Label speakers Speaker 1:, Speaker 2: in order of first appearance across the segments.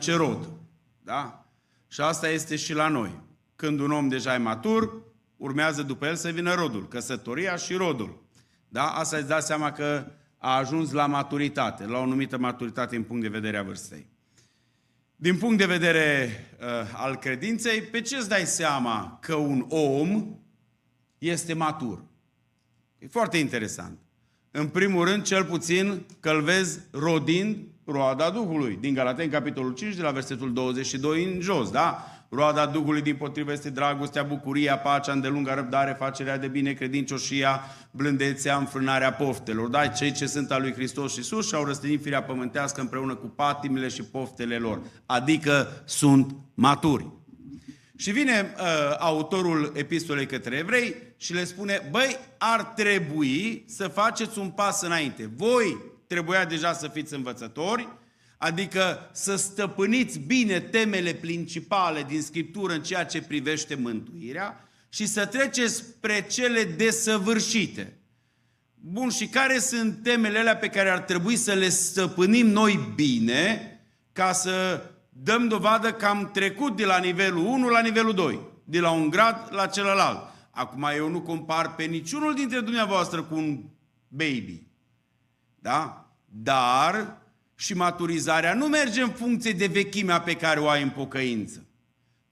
Speaker 1: ce rod. Da? Și asta este și la noi. Când un om deja e matur, urmează după el să vină rodul, căsătoria și rodul. Da? Asta îți dați seama că a ajuns la maturitate, la o anumită maturitate în punct de vedere a vârstei. Din punct de vedere al credinței, pe ce îți dai seama că un om este matur? E foarte interesant. În primul rând, cel puțin că îl vezi rodind roada Duhului. Din Galateni, capitolul 5, de la versetul 22 în jos, da? Roada Duhului dimpotrivă este dragostea, bucuria, pacea, îndelunga răbdare, facerea de bine, credincioșia, blândețea, înfrânarea poftelor. Da? Cei ce sunt al lui Hristos Iisus și-au răstignit firea pământească împreună cu patimile și poftele lor. Adică sunt maturi. Și vine autorul epistolei către evrei și le spune, băi, ar trebui să faceți un pas înainte. Voi trebuia deja să fiți învățători, adică să stăpâniți bine temele principale din Scriptură în ceea ce privește mântuirea și să treceți spre cele desăvârșite. Bun, și care sunt temele alea pe care ar trebui să le stăpânim noi bine ca să dăm dovadă că am trecut de la nivelul 1 la nivelul 2, de la un grad la celălalt. Acum eu nu compar pe niciunul dintre dumneavoastră cu un baby. Da? Dar și maturizarea nu merge în funcție de vechimea pe care o ai în pocăință.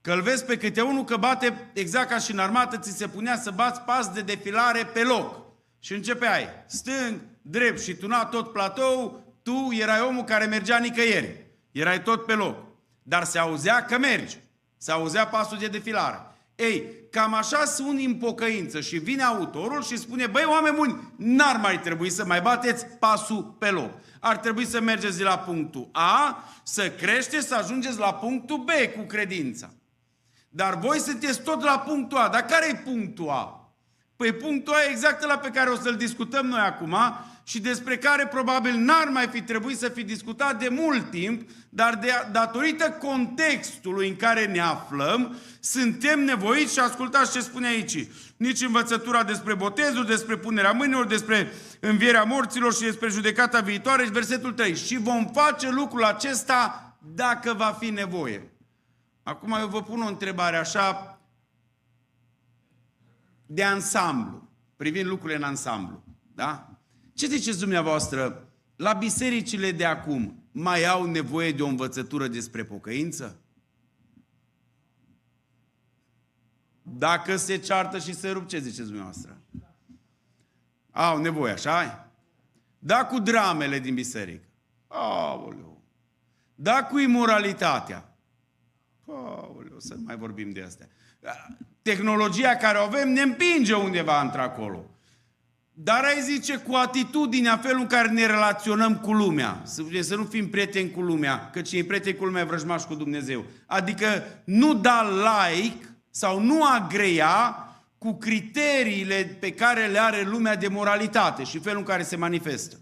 Speaker 1: Că îl vezi pe câte unul că bate, exact ca și în armată, ți se punea să bați pas de defilare pe loc. Și începeai stâng, drept și tuna tot platou, tu erai omul care mergea nicăieri. Erai tot pe loc. Dar se auzea că mergi. Se auzea pasul de defilare. Ei, cam așa sunt în pocăință și vine autorul și spune, băi, oameni buni, n-ar mai trebui să mai bateți pasul pe loc. Ar trebui să mergeți de la punctul A, să creșteți, să ajungeți la punctul B cu credința. Dar voi sunteți tot la punctul A. Dar care e punctul A? Păi punctul A e exact la pe care o să-l discutăm noi acum și despre care probabil n-ar mai fi trebuit să fi discutat de mult timp, dar datorită contextului în care ne aflăm, suntem nevoiți și ascultați ce spune aici. Nici învățătura despre botezul, despre punerea mâinilor, despre învierea morților și despre judecata viitoare și versetul 3. Și vom face lucrul acesta dacă va fi nevoie. Acum eu vă pun o întrebare așa de ansamblu, privind lucrurile în ansamblu. Da? Ce ziceți dumneavoastră? La bisericile de acum mai au nevoie de o învățătură despre pocăință? Dacă se ceartă și se rup, ce ziceți dumneavoastră? Au nevoie, așa? Da, cu dramele din biserică. Aoleu. Da, cu imoralitatea. Aoleu, să nu mai vorbim de astea. Tehnologia care o avem ne împinge undeva într-acolo. Dar ai zice cu atitudinea, felul în care ne relaționăm cu lumea. Să nu fim prieteni cu lumea, că cine e prieten cu lumea e vrăjmaș cu Dumnezeu. Adică nu da like sau nu agreia cu criteriile pe care le are lumea de moralitate și felul în care se manifestă.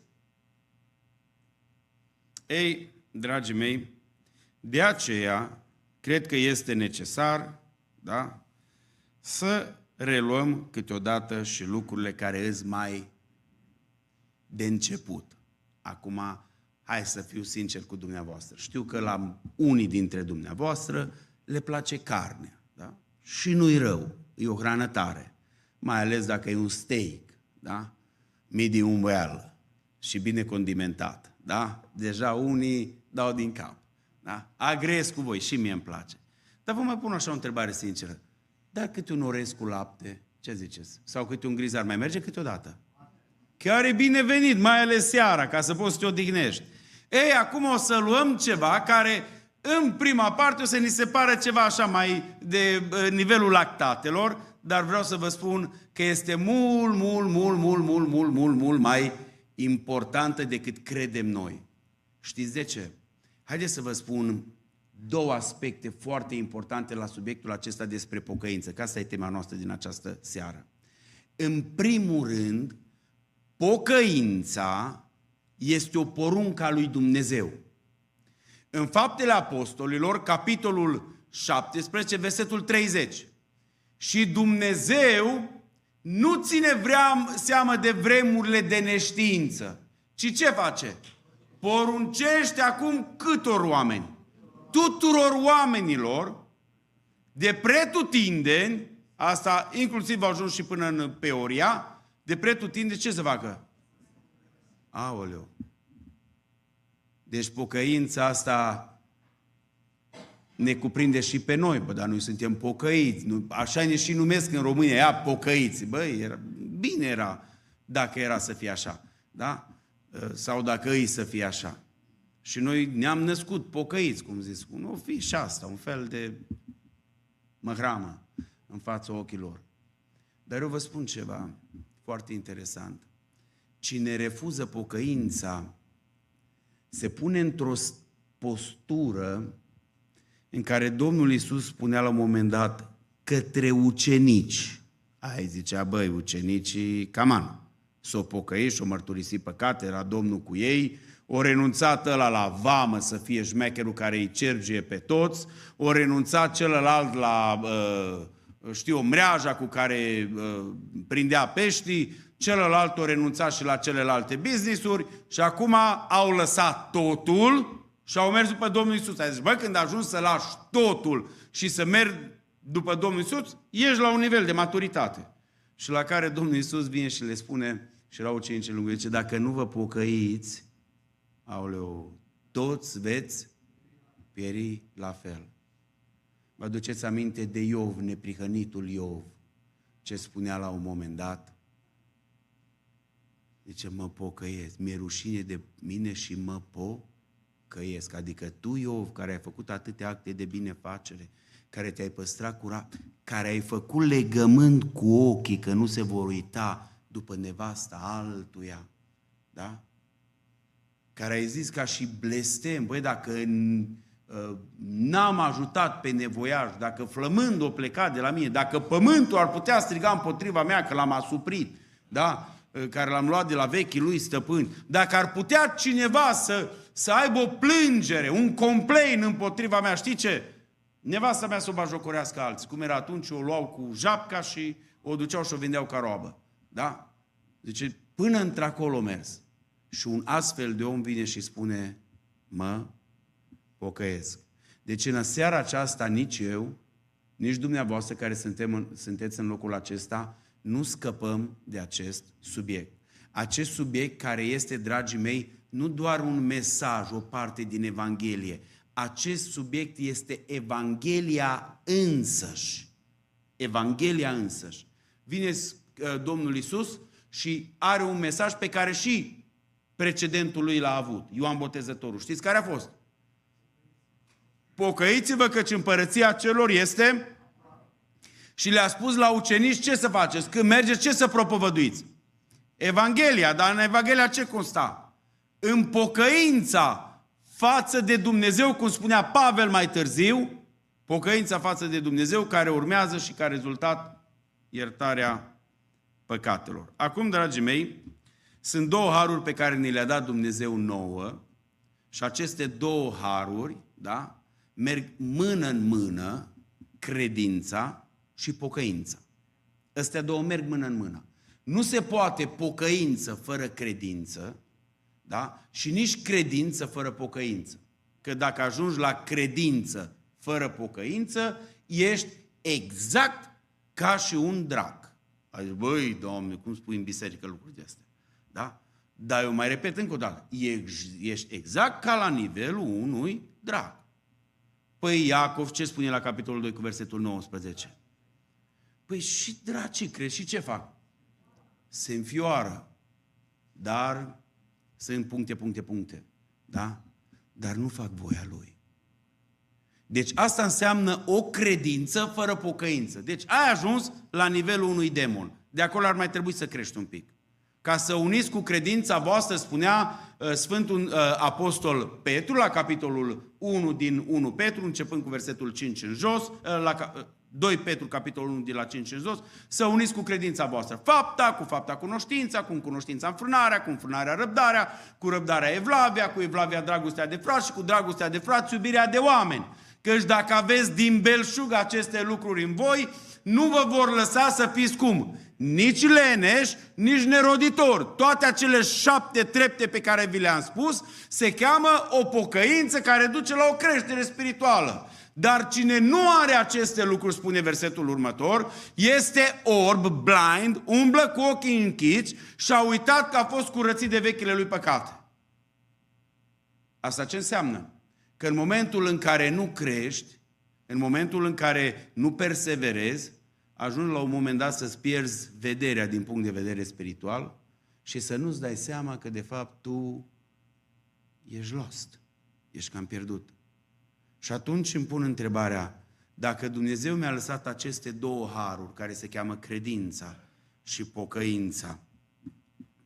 Speaker 1: Ei, dragii mei, de aceea cred că este necesar, da, să reluăm câteodată și lucrurile care îs mai de început. Acum, hai să fiu sincer cu dumneavoastră. Știu că la unii dintre dumneavoastră le place carnea. Da? Și nu-i rău. E o hrană tare. Mai ales dacă e un steak. Da? Medium well. Și bine condimentat. Da? Deja unii dau din cap. Da? Agreez cu voi. Și mie îmi place. Dar vă mai pun așa o întrebare sinceră. Dar câte un orez cu lapte, ce ziceți? Sau câte un grizar, mai merge câteodată? Chiar e binevenit, mai ales seara, ca să poți să te odihnești. Ei, acum o să luăm ceva care, în prima parte, o să ni se pare ceva așa mai de nivelul lactatelor, dar vreau să vă spun că este mult mai importantă decât credem noi. Știți de ce? Haideți să vă spun două aspecte foarte importante la subiectul acesta despre pocăință, că asta e tema noastră din această seară. În primul rând, pocăința este o poruncă a lui Dumnezeu. În Faptele Apostolilor, capitolul 17, versetul 30. Și Dumnezeu nu ține seamă de vremurile de neștiință, ci ce face? Poruncește acum câtor oameni? tuturor oamenilor, de pretutindeni, asta inclusiv a ajuns și până în Peoria, de pretutindeni ce să facă? Aoleu! Deci pocăința asta ne cuprinde și pe noi, dar noi suntem pocăiți. Așa ne și numesc în România, ea pocăiți. Bine era dacă era să fie așa, da? Sau dacă îi să fie așa. Și noi ne-am născut pocăiți, cum zis. Nu fi și asta, un fel de măhramă în fața ochilor. Dar eu vă spun ceva foarte interesant. Cine refuză pocăința se pune într-o postură în care Domnul Iisus spunea la un moment dat către ucenici. Aia zicea, ucenicii, caman, s-o pocăi și-o mărturisi păcate, era Domnul cu ei, o renunțat ăla la vamă să fie șmecherul care îi cerge pe toți, o renunțat celălalt la, mreaja cu care prindea peștii, celălalt o renunța și la celelalte business-uri și acum au lăsat totul și au mers după Domnul Iisus. A zis, când ajungi să lași totul și să mergi după Domnul Iisus, ești la un nivel de maturitate. Și la care Domnul Iisus vine și le spune, și la ucenicii lui, zice, dacă nu vă pocăiți, aoleu, toți veți pieri la fel. Vă aduceți aminte de Iov, neprihănitul Iov, ce spunea la un moment dat? Zice, mă pocăiesc, mi-e rușine de mine și mă pocăiesc. Adică tu, Iov, care ai făcut atâtea acte de binefacere, care te-ai păstrat curat, care ai făcut legământ cu ochii că nu se vor uita după nevasta altuia, da? Care ai zis ca și blestem, dacă n-am ajutat pe nevoiaș, dacă flămând o pleca de la mine, dacă pământul ar putea striga împotriva mea că l-am asuprit, da? Care l-am luat de la vechii lui stăpâni, dacă ar putea cineva să aibă o plângere, un complain împotriva mea, știi ce? Nevasta mea să o bajocorească alții. Cum era atunci, o luau cu japca și o duceau și o vindeau ca roabă. Da? Deci până într-acolo mers. Și un astfel de om vine și spune, mă pocăiesc. Deci în seara aceasta nici eu, nici dumneavoastră care sunteți în locul acesta, nu scăpăm de acest subiect. Acest subiect care este, dragii mei, nu doar un mesaj, o parte din Evanghelie. Acest subiect este Evanghelia însăși. Evanghelia însăși. Vine Domnul Iisus și are un mesaj pe care și precedentul lui l-a avut. Ioan Botezătorul. Știți care a fost? Pocăiți-vă căci împărăția celor este... Și le-a spus la ucenici ce să faceți, când mergeți, ce să propovăduiți. Evanghelia, dar în Evanghelia ce consta? În pocăința față de Dumnezeu, cum spunea Pavel mai târziu, pocăința față de Dumnezeu care urmează și ca rezultat iertarea păcatelor. Acum, dragii mei, sunt două haruri pe care ni le-a dat Dumnezeu nouă și aceste două haruri, da, merg mână în mână, credința și pocăința. Astea două merg mână în mână. Nu se poate pocăință fără credință, da? Și nici credință fără pocăință. Că dacă ajungi la credință fără pocăință, ești exact ca și un drac. Zici, Doamne, cum spui în biserică lucruri de astea? Da? Dar eu mai repet încă o dată, ești exact ca la nivelul unui drac. Păi Iacov ce spune la capitolul 2 cu versetul 19? Păi și dracii crezi și ce fac? Se înfioară, dar sunt puncte, da? Dar nu fac voia lui. Deci asta înseamnă o credință fără pocăință. Deci ai ajuns la nivelul unui demon. De acolo ar mai trebui să crești un pic. Ca să uniți cu credința voastră, spunea Sfântul Apostol Petru, la capitolul 1 din 1 Petru, începând cu versetul 5 în jos, la 2 Petru, capitolul 1 de la 5 în jos, să uniți cu credința voastră fapta cunoștința, cu cunoștința înfrânarea, cu înfrânarea răbdarea, cu răbdarea evlavia, cu evlavia dragostea de frați și cu dragostea de frați iubirea de oameni. Căci dacă aveți din belșug aceste lucruri în voi, nu vă vor lăsa să fiți cum? nici leneș, nici neroditor. Toate acele 7 trepte pe care vi le-am spus se cheamă o pocăință care duce la o creștere spirituală. Dar cine nu are aceste lucruri, spune versetul următor, este orb, blind, umblă cu ochii închiși și a uitat că a fost curățit de vechile lui păcate. Asta ce înseamnă? Că în momentul în care nu crești, în momentul în care nu perseverezi, ajungi la un moment dat să-ți pierzi vederea din punct de vedere spiritual și să nu-ți dai seama că de fapt tu ești lost, ești cam pierdut. Și atunci îmi pun întrebarea, dacă Dumnezeu mi-a lăsat aceste 2 haruri care se cheamă credința și pocăința,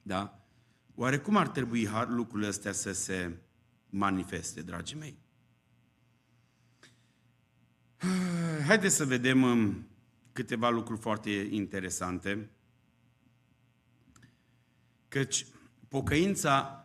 Speaker 1: da? Oare cum ar trebui lucrurile astea să se manifeste, dragii mei? Haideți să vedem câteva lucruri foarte interesante. Căci pocăința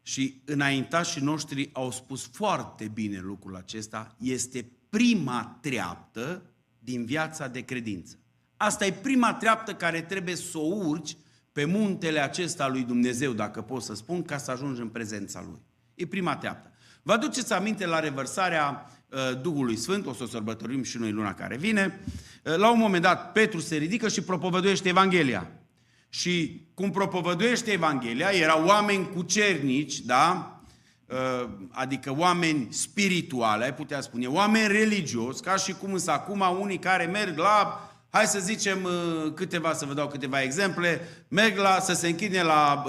Speaker 1: și înaintașii noștri au spus foarte bine lucrul acesta, este prima treaptă din viața de credință. Asta e prima treaptă care trebuie să o urci pe muntele acesta lui Dumnezeu, dacă pot să spun, ca să ajungi în prezența Lui. E prima treaptă. Vă aduceți aminte la revărsarea Duhului Sfânt, o să o sărbătorim și noi luna care vine. La un moment dat, Petru se ridică și propovăduiește Evanghelia. Și cum propovăduiește Evanghelia, erau oameni cucernici, da? Adică oameni spirituali, ai putea spune, oameni religioși, ca și cum însă acum unii care merg la, hai să zicem să vă dau câteva exemple, merg să se închine la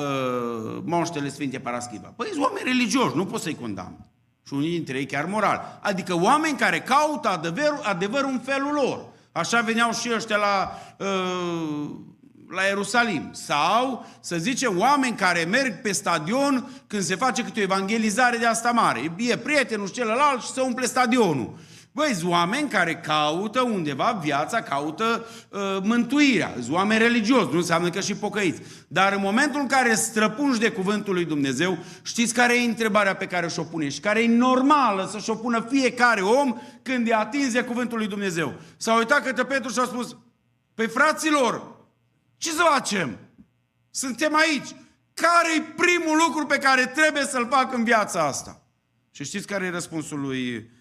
Speaker 1: moștele Sfinte Paraschiva. Păi sunt oameni religioși, nu pot să-i condamn. Și unii dintre ei chiar moral. Adică oameni care caută adevărul în felul lor. Așa veneau și ăștia la Ierusalim. Sau, să zicem, oameni care merg pe stadion când se face câte o evangelizare de asta mare. E prietenul și celălalt și se umple stadionul. Băi, sunt oameni care caută undeva viața, caută mântuirea. Sunt oameni religioși, nu înseamnă că și pocăiți. Dar în momentul în care străpungi de cuvântul lui Dumnezeu, știți care e întrebarea pe care și-o pune și care e normală să și-o pună fiecare om când e atins de cuvântul lui Dumnezeu. S-a uitat către Petru și a spus, păi fraților, ce să facem? Suntem aici. Care e primul lucru pe care trebuie să-l fac în viața asta? Și știți care e răspunsul lui?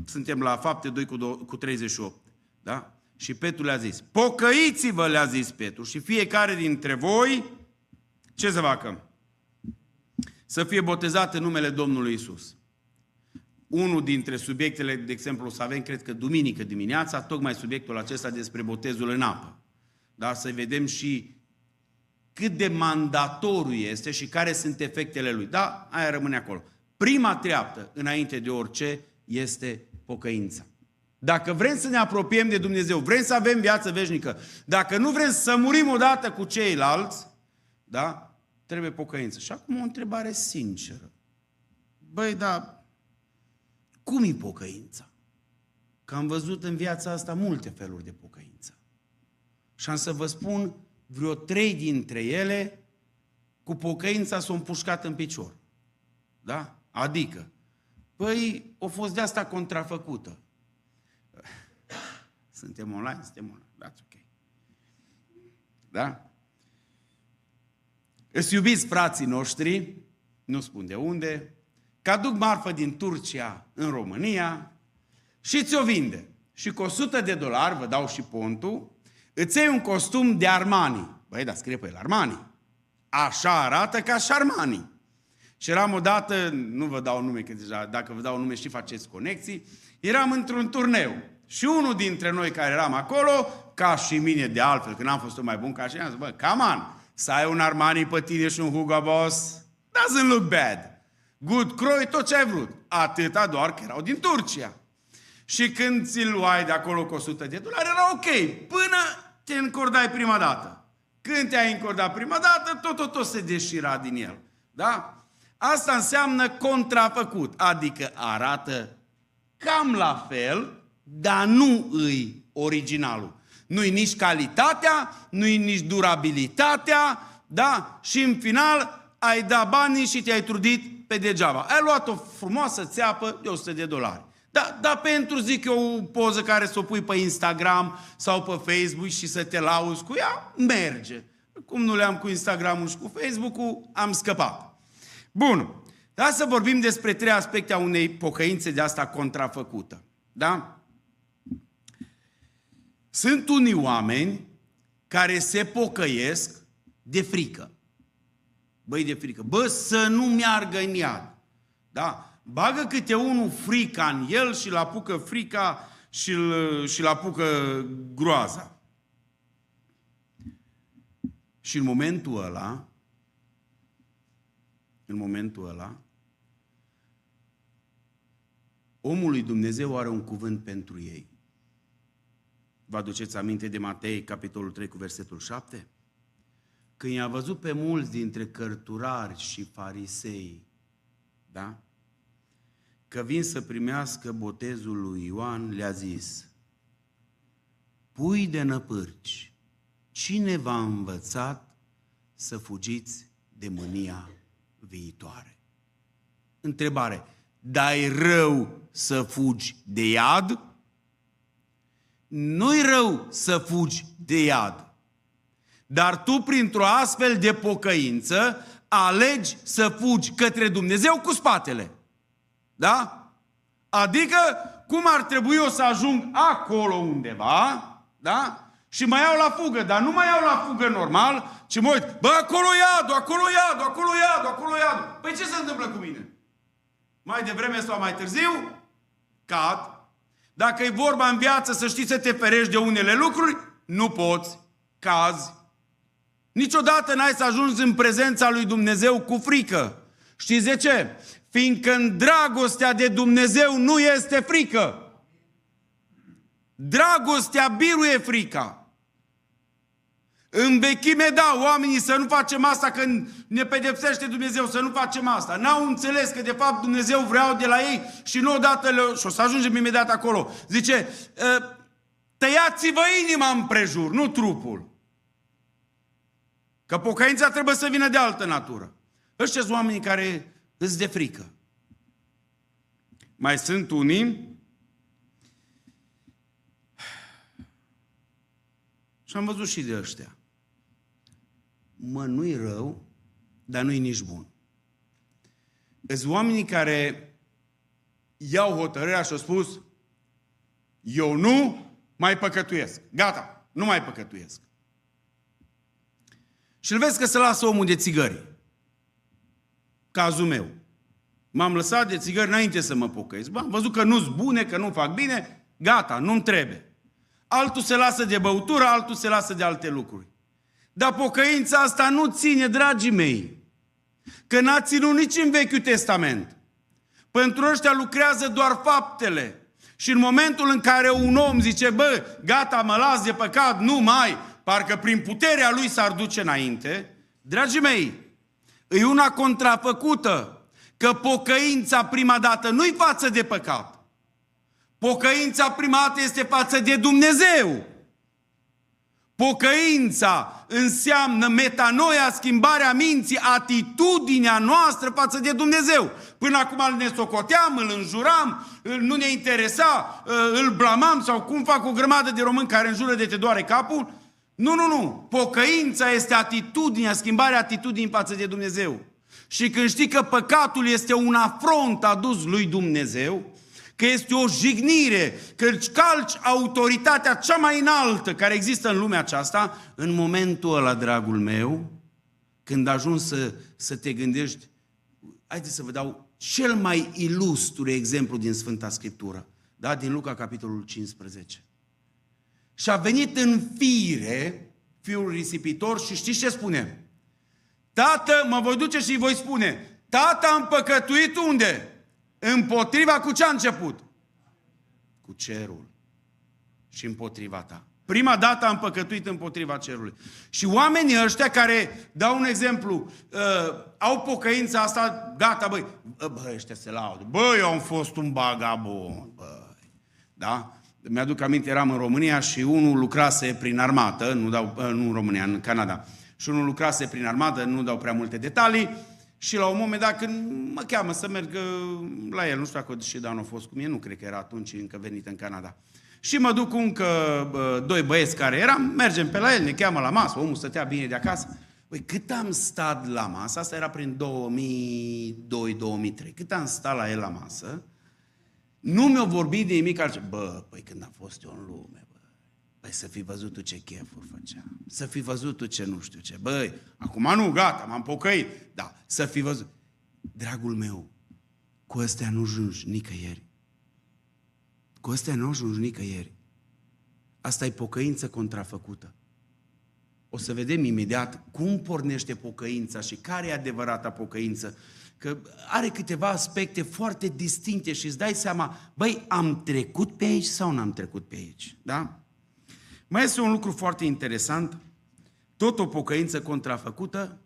Speaker 1: Suntem la Fapte 2 cu 38. Da? Și Petru le-a zis, pocăiți-vă, le-a zis Petru, și fiecare dintre voi, ce să facă? Să fie botezat în numele Domnului Isus. Unul dintre subiectele, de exemplu, o să avem, cred că duminică dimineața, tocmai subiectul acesta despre botezul în apă. Da? Să vedem și cât de mandatoriu este și care sunt efectele lui. Da? Aia rămâne acolo. Prima treaptă, înainte de orice, este pocăința. Dacă vrem să ne apropiem de Dumnezeu, vrem să avem viață veșnică, dacă nu vrem să murim odată cu ceilalți, da? Trebuie pocăință. Și acum o întrebare sinceră. Băi, da, cum e pocăința? Că am văzut în viața asta multe feluri de pocăință. Și am să vă spun, vreo 3 dintre ele, cu pocăința s-au împușcat în picior. Da? Adică, păi, o fost de asta contrafăcută. Suntem online? Suntem online. That's ok. Da? Îți iubiți frații noștri, nu spun de unde, că aduc marfă din Turcia în România și ți-o vinde. Și cu $100, vă dau și pontul, îți iei un costum de Armani. Băi, dar scrie pe el Armani. Așa arată ca și Armani. Și eram odată, nu vă dau nume, că deja dacă vă dau nume și faceți conexii, eram într-un turneu. Și unul dintre noi care eram acolo, ca și mine de altfel, când am fost mai bun ca și am zis, bă, come on, să ai un Armani pe tine și un Hugo Boss, doesn't look bad. Good croi, tot ce ai vrut. Atâta doar că erau din Turcia. Și când ți-l luai de acolo cu $100, era ok, până te încordai prima dată. Când te-ai încordat prima dată, tot se deșira din el. Da? Asta înseamnă contrafăcut, adică arată cam la fel, dar nu îi originalul. Nu-i nici calitatea, nu-i nici durabilitatea, da? Și în final ai dat banii și te-ai trudit pe degeaba. Ai luat o frumoasă țeapă de $100. Da, pentru, zic eu, o poză care să o pui pe Instagram sau pe Facebook și să te lauzi cu ea, merge. Cum nu le-am cu Instagram-ul și cu Facebook-ul, am scăpat. Bun. Dar să vorbim despre 3 aspecte a unei pocăințe de asta contrafăcută. Da? Sunt unii oameni care se pocăiesc de frică. Băi, de frică. Bă, să nu meargă în iad. Da? Bagă câte unul frica în el și-l apucă frica și-l apucă groaza. Și în momentul ăla, omul lui Dumnezeu are un cuvânt pentru ei. Vă aduceți aminte de Matei, capitolul 3, cu versetul 7? Când i-a văzut pe mulți dintre cărturari și farisei, da? Că vin să primească botezul lui Ioan, le-a zis: pui de năpârci, cine v-a învățat să fugiți de mânia viitoare? Întrebare: dai rău să fugi de iad? Nu-i rău să fugi de iad, dar tu, printr-o astfel de pocăință, alegi să fugi către Dumnezeu cu spatele. Da? Adică, cum ar trebui eu să ajung acolo undeva, da? Și mă iau la fugă, dar nu mă iau la fugă normal, ci mă uit: bă, acolo iadul, acolo iadul, acolo iadul, acolo iadul. Păi ce se întâmplă cu mine? Mai devreme sau mai târziu, cad. Dacă e vorba în viață să știi să te ferești de unele lucruri, nu poți, cazi. Niciodată n-ai să ajungi în prezența lui Dumnezeu cu frică. Știți de ce? Fiindcă în dragostea de Dumnezeu nu este frică. Dragostea biruie frica. În vechime, da, oamenii să nu facem asta, că ne pedepsește Dumnezeu, să nu facem asta. N-au înțeles că de fapt Dumnezeu vrea de la ei și nu odată și o să ajungem imediat acolo. Zice: tăiați-vă inima împrejur, nu trupul. Că pocăința trebuie să vină de altă natură. Ăștia sunt oamenii care îți de frică. Mai sunt unii și am văzut și de ăștia. Mă, nu-i rău, dar nu-i nici bun. Sunt oamenii care iau hotărârea și au spus: eu nu mai păcătuiesc. Gata, nu mai păcătuiesc. Și îl vezi că se lasă omul de țigări. Cazul meu. M-am lăsat de țigări înainte să mă pocăiesc. Am văzut că nu-s bune, că nu fac bine, gata, nu-mi trebuie. Altul se lasă de băutură, altul se lasă de alte lucruri. Dar pocăința asta nu ține, dragii mei, că n-a ținut nici în Vechiul Testament. Pentru ăștia lucrează doar faptele. Și în momentul în care un om zice: bă, gata, mă las de păcat, nu mai, parcă prin puterea lui s-ar duce înainte, dragii mei, e una contrafăcută. Că pocăința prima dată nu-i față de păcat. Pocăința prima dată este față de Dumnezeu. Pocăința înseamnă metanoia, schimbarea minții, atitudinea noastră față de Dumnezeu. Până acum ne socoteam, îl înjuram, nu ne interesa, îl blamam, sau cum fac o grămadă de români care înjură de te doare capul. Nu. Pocăința este atitudinea, schimbarea atitudinii față de Dumnezeu. Și când știi că păcatul este un afront adus lui Dumnezeu, că este o jignire, că îți calci autoritatea cea mai înaltă care există în lumea aceasta, în momentul ăla, dragul meu, când ajungi să te gândești, haideți să vă dau cel mai ilustru exemplu din Sfânta Scriptură, da? Din Luca, capitolul 15. Și a venit în fire fiul risipitor și știți ce spune? Tată, mă voi duce și îi voi spune: tată, am păcătuit unde? Împotriva cu ce a început? Cu cerul și împotriva ta. Prima dată am păcătuit împotriva cerului. Și oamenii ăștia care, dau un exemplu, au pocăința asta, gata, băi, ăștia se laudă. Băi, eu am fost un bagabond, băi. Da? Mi-aduc aminte, eram în România și unul lucrase prin armată, nu în România, în Canada. Și unul lucrase prin armată, nu dau prea multe detalii, Și la un moment dat, când mă cheamă să merg la el, nu știu dacă și Dan a fost cu mine, nu cred că era atunci încă venit în Canada. Și mă duc cu încă doi băieți care eram, mergem pe la el, ne cheamă la masă, omul stătea bine de acasă. Păi cât am stat la masă, asta era prin 2002-2003, cât am stat la el la masă, nu mi-a vorbit de nimic altceva. Bă, păi când am fost eu în lume, bă, păi să fi văzut tu ce chefuri făceam, să fi văzut tu ce nu știu ce, băi, acum nu, gata, m-am pocăit, da, să fi văzut. Dragul meu, cu ăstea nu ajungi nicăieri. Cu ăstea nu ajungi nicăieri. Asta e pocăință contrafăcută. O să vedem imediat cum pornește pocăința și care e adevărata pocăință. Că are câteva aspecte foarte distincte și îți dai seama, băi, am trecut pe aici sau n-am trecut pe aici? Da? Mai este un lucru foarte interesant. Tot o pocăință contrafăcută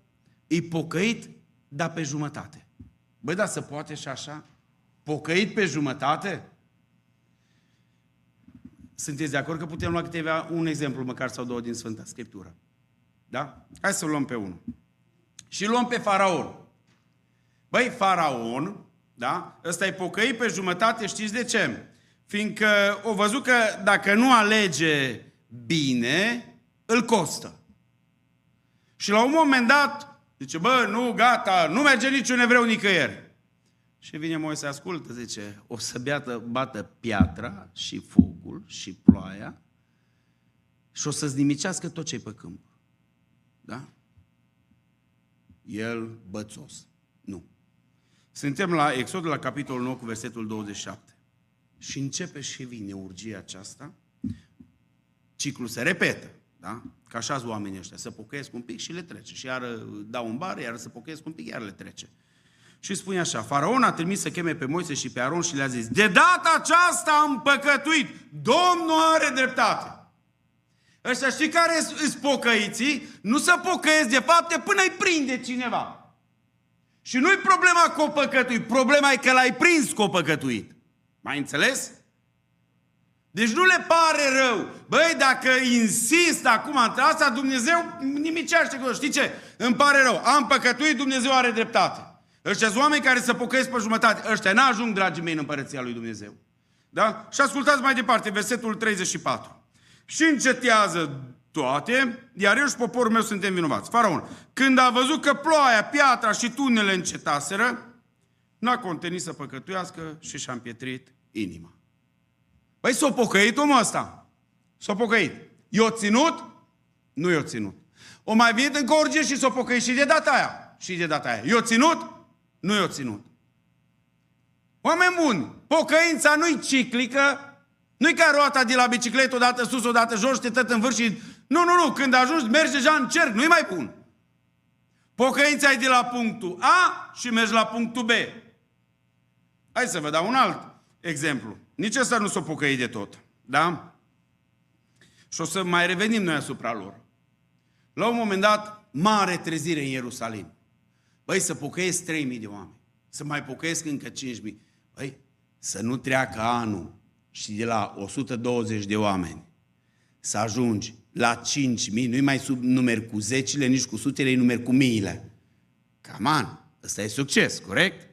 Speaker 1: e pocăit, dar pe jumătate. Băi, dar se poate și așa? Pocăit pe jumătate? Sunteți de acord că putem lua un exemplu, măcar sau două din Sfânta Scriptură? Da? Hai să luăm pe unul. Și luăm pe Faraon. Băi, Faraon, da? Ăsta e pocăit pe jumătate, știți de ce? Fiindcă o văzut că dacă nu alege bine, îl costă. Și la un moment dat, zice, bă, nu, gata, nu merge niciun evreu nicăieri. Și vine Moise, ascultă, zice, o să bată piatra și focul și ploaia și o să-ți nimicească tot ce-i pe câmp. Da? El bățos. Nu. Suntem la Exodul, la capitolul 9, cu versetul 27. Și începe și vine urgia aceasta. Ciclul se repetă. Da? Că așa sunt oamenii ăștia. Se pocăiesc un pic și le trece. Și iar dau un bar, iar se pocăiesc un pic, iar le trece. Și spune așa, Faraon a trimis să cheme pe Moise și pe Aron și le-a zis, de data aceasta am păcătuit, Domnul are dreptate. Ăștia știi care sunt pocăiții? Nu se pocăiesc de fapte până îi prinde cineva. Și nu-i problema că o păcătuit, problema e că l-ai prins că o păcătuit. Mai înțeles? Deci nu le pare rău. Băi, dacă insist acum între asta, Dumnezeu nimicește. Știi ce? Îmi pare rău. Am păcătuit, Dumnezeu are dreptate. Ăștia sunt oameni care se pocăiesc pe jumătate. Ăștia n-ajung, dragii mei, în împărăția lui Dumnezeu. Da? Și ascultați mai departe, versetul 34. Și încetează toate, iar eu și poporul meu suntem vinovați. Faraon, când a văzut că ploaia, piatra și tunele încetaseră, n-a contenit să păcătuiască și și-a împietrit inima. Păi s-a pocăit omul ăsta. S-a pocăit. I-o ținut? Nu i-o ținut. O mai venit încă orgie și s-a pocăit și de data aia. Și de data aia. I-o ținut? Nu i-o ținut. Oameni buni, pocăința nu-i ciclică, nu-i ca roata de la bicicletă, odată sus, odată jos, te tot în vârf și... Nu, când ajungi, mergi deja în cerc, nu-i mai bun. Pocăința e de la punctul A și mergi la punctul B. Hai să vă dau un alt exemplu. Nici ăsta nu s-o pocăit de tot. Da? Și o să mai revenim noi asupra lor. La un moment dat, mare trezire în Ierusalim. Băi, să pocăiesc 3.000 de oameni. Să mai pocăiesc încă 5.000. Băi, să nu treacă anul și de la 120 de oameni să ajungi la 5.000, nu-i mai sub numeri cu zecile, nici cu sutele, îi numeri cu miile. Caman, ăsta e succes, corect?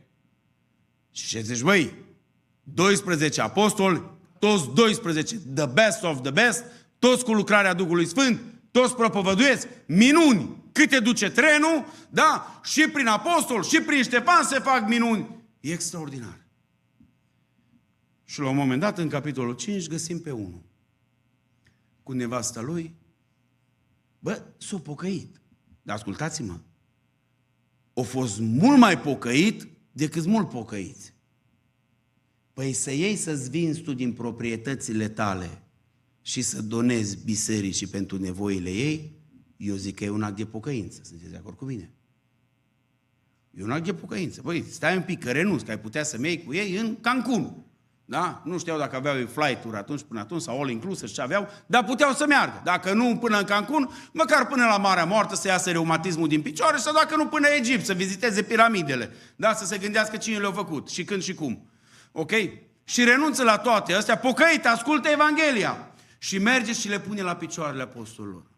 Speaker 1: Și ce zici, băi, 12 apostoli, toți 12, the best of the best, toți cu lucrarea Duhului Sfânt, toți propovăduiesc, minuni, câte duce trenul, da? Și prin apostol, și prin Ștefan se fac minuni. E extraordinar. Și la un moment dat, în capitolul 5, găsim pe unul. Cu nevasta lui, bă, s-a pocăit. Dar ascultați-mă, a fost mult mai pocăit decât mult pocăiți. Păi să iei să-ți vinzi tu din proprietățile tale și să donezi bisericii pentru nevoile ei, eu zic că e un act de pocăință. Sunteți de acord cu mine? E un act de pocăință. Păi, stai un pic, că renunți, că ai putea să mergi cu ei în Cancun. Da? Nu știau dacă aveau ei flight-uri până atunci, sau all inclusive și ce aveau, dar puteau să meargă. Dacă nu până în Cancun, măcar până la Marea Moartă să iasă reumatismul din picioare, sau dacă nu până în Egipt, să viziteze piramidele. Da? Să se gândească cine le-a făcut și când și cum. Ok? Și renunță la toate astea, pocăit, ascultă Evanghelia. Și merge și le pune la picioarele apostolilor.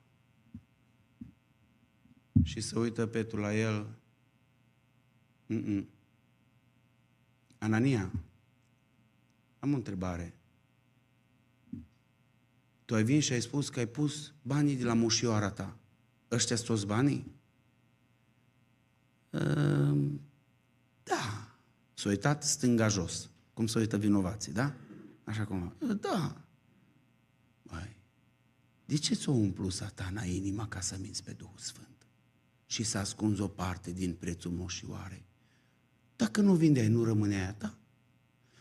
Speaker 1: Și se uită Petru la el Anania, am o întrebare. Tu ai venit și ai spus că ai pus banii de la moșioara ta. Ăștia sunt toți banii? Da. S-a uitat stânga jos, cum se uită vinovații, da? Așa cum. Da. Băi, de ce ți-o umplu Satana inima ca să minți pe Duhul Sfânt? Și să ascunzi o parte din prețul moșioarei? Dacă nu vindeai, nu rămânea a ta.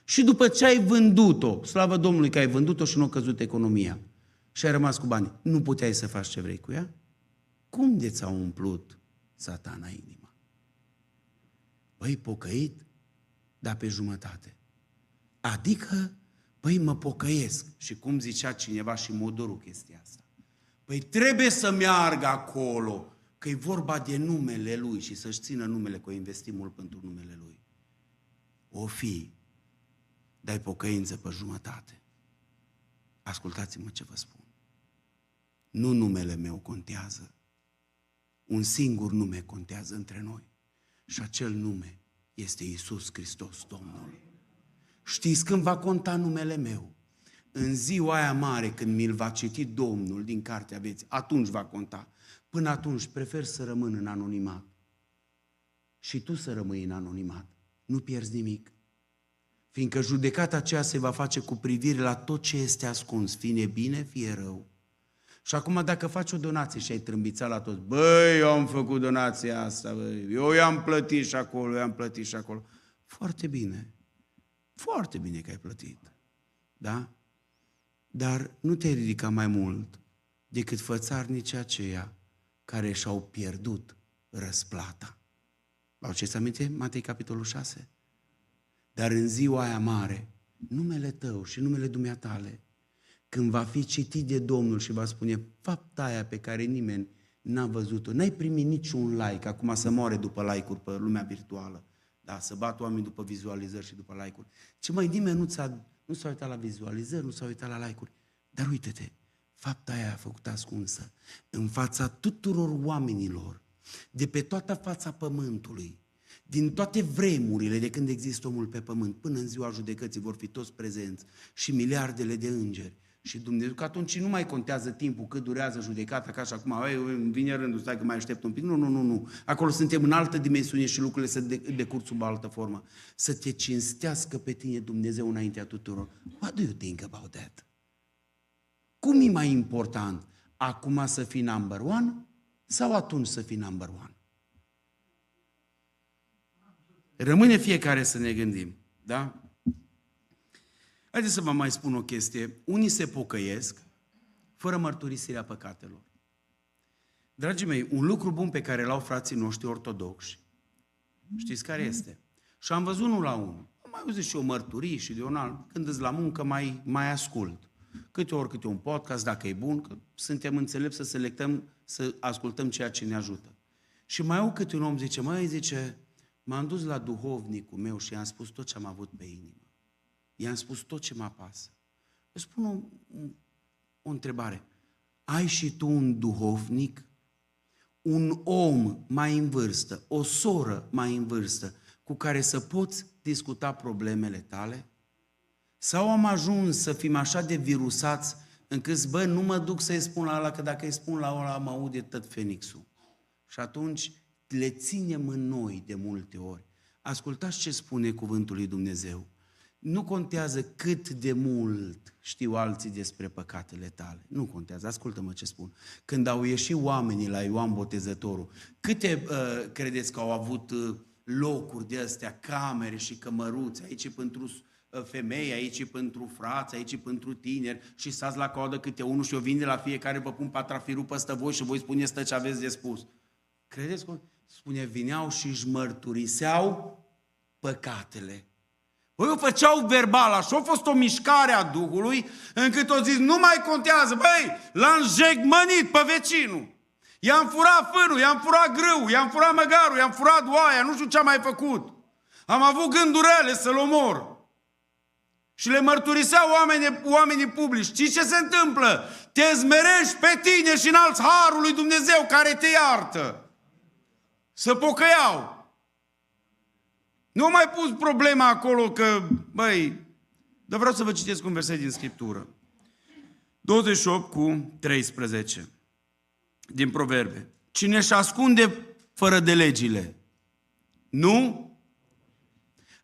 Speaker 1: Și după ce ai vândut-o, slavă Domnului că ai vândut-o și nu a căzut economia, și ai rămas cu bani, nu puteai să faci ce vrei cu ea? Cum de ți-a umplut Satana inima? Băi, pocăit, dar pe jumătate. Adică, băi, mă pocăiesc. Și cum zicea cineva și Modoru chestia asta. Păi trebuie să meargă acolo, că e vorba de numele Lui și să-și țină numele, că o investi mult pentru numele Lui. O fi, dai pocăință pe jumătate. Ascultați-mă ce vă spun. Nu numele meu contează. Un singur nume contează între noi. Și acel nume este Iisus Hristos, Domnul. Știți când va conta numele meu? În ziua aia mare, când mi-l va citi Domnul din cartea vieții, atunci va conta. Până atunci prefer să rămân în anonimat. Și tu să rămâi în anonimat. Nu pierzi nimic. Fiindcă judecata aceea se va face cu privire la tot ce este ascuns, fie bine, fie rău. Și acum dacă faci o donație și ai trâmbițat la toți, băi, eu am făcut donația asta, băi, eu i-am plătit și acolo, i-am plătit și acolo. Foarte bine. Foarte bine că ai plătit. Da? Dar nu te ridica mai mult decât fățarnicii aceia care și-au pierdut răsplata. Vă aduceți aminte? Matei, capitolul 6. Dar în ziua aia mare, numele tău și numele dumneatale, când va fi citit de Domnul și va spune fapta aia pe care nimeni n-a văzut-o, n-ai primit niciun like, acum să moare după like-uri pe lumea virtuală, da, să bat oameni după vizualizări și după like-uri. Ce mai nimeni nu s-a uitat la vizualizări, nu s-a uitat la like-uri. Dar uite-te, fapta aia a făcut ascunsă în fața tuturor oamenilor, de pe toată fața pământului, din toate vremurile de când există omul pe pământ, până în ziua judecății vor fi toți prezenți și miliardele de îngeri. Și Dumnezeu, că atunci nu mai contează timpul, cât durează judecata, ca și acum, vine rândul, stai că mai aștept un pic. Nu. Acolo suntem în altă dimensiune și lucrurile se decurg sub altă formă. Să te cinstească pe tine Dumnezeu înaintea tuturor. What do you think about that? Cum e mai important? Acum să fii number one sau atunci să fii number one? Rămâne fiecare să ne gândim, da? Haideți să vă mai spun o chestie. Unii se pocăiesc fără mărturisirea păcatelor. Dragii mei, un lucru bun pe care l-au frații noștri ortodoxi, știți care este? Și am văzut unul la unul. Am mai auzit și o mărturie și de un alt. Când îți la muncă mai ascult. Câte un podcast, dacă e bun, că suntem înțelepți să selectăm, să ascultăm ceea ce ne ajută. Și mai au câte un om zice, m-am dus la duhovnicul meu și i-am spus tot ce am avut pe inimă. I-am spus tot ce mă apasă. Îți spun o întrebare. Ai și tu un duhovnic? Un om mai în vârstă, o soră mai în vârstă, cu care să poți discuta problemele tale? Sau am ajuns să fim așa de virusați încât, nu mă duc să-i spun la ăla, că dacă îi spun la ăla mă aude tot Fenixul. Și atunci le ținem în noi de multe ori. Ascultați ce spune cuvântul lui Dumnezeu. Nu contează cât de mult știu alții despre păcatele tale. Nu contează. Ascultă-mă ce spun. Când au ieșit oamenii la Ioan Botezătorul, câte credeți că au avut locuri de astea, camere și cămăruți, aici pentru femei, aici pentru frați, aici pentru tineri și stați la coadă câte unul și eu vin de la fiecare, vă pun patrafirul peste voi și voi spuneți ce aveți de spus. Credeți că spune, vineau și își mărturiseau păcatele. Păi o făceau verbal, așa a fost o mișcare a Duhului, încât o zis, nu mai contează, l-am jegmănit pe vecinul. I-am furat fânul, i-am furat grâu, i-am furat măgarul, i-am furat oaia, nu știu ce am mai făcut. Am avut gânduri rele să-l omor. Și le mărturiseau oamenii publici. Știi ce se întâmplă? Te zmerești pe tine și înalți harul lui Dumnezeu care te iartă. Să pocăiau. Nu mai pus problema acolo că, băi, dar vreau să vă citesc un verset din Scriptură. 28:13 din Proverbe. Cine își ascunde fără de legile, nu?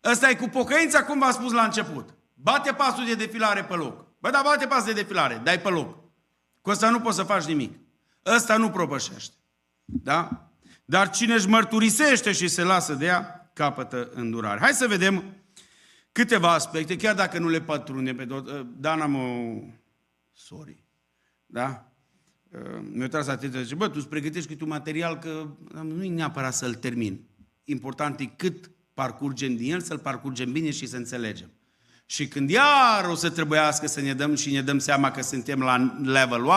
Speaker 1: Ăsta e cu pocăința, cum v-am spus la început. Bate pasul de defilare pe loc. Bă, da, bate pasul de defilare, dai pe loc. Cu ăsta nu poți să faci nimic. Ăsta nu propășește. Da? Dar cine își mărturisește și se lasă de ea, capătă îndurare. Hai să vedem câteva aspecte, chiar dacă nu le pătrunde pe tot. Dana sorry. Da? Mi-a tras atenția, zice, bă, tu îți pregătești câte un material, că nu e neapărat să-l termin. Important e cât parcurgem din el, să-l parcurgem bine și să înțelegem. Și când iar o să trebuiască să ne dăm și ne dăm seama că suntem la level 1,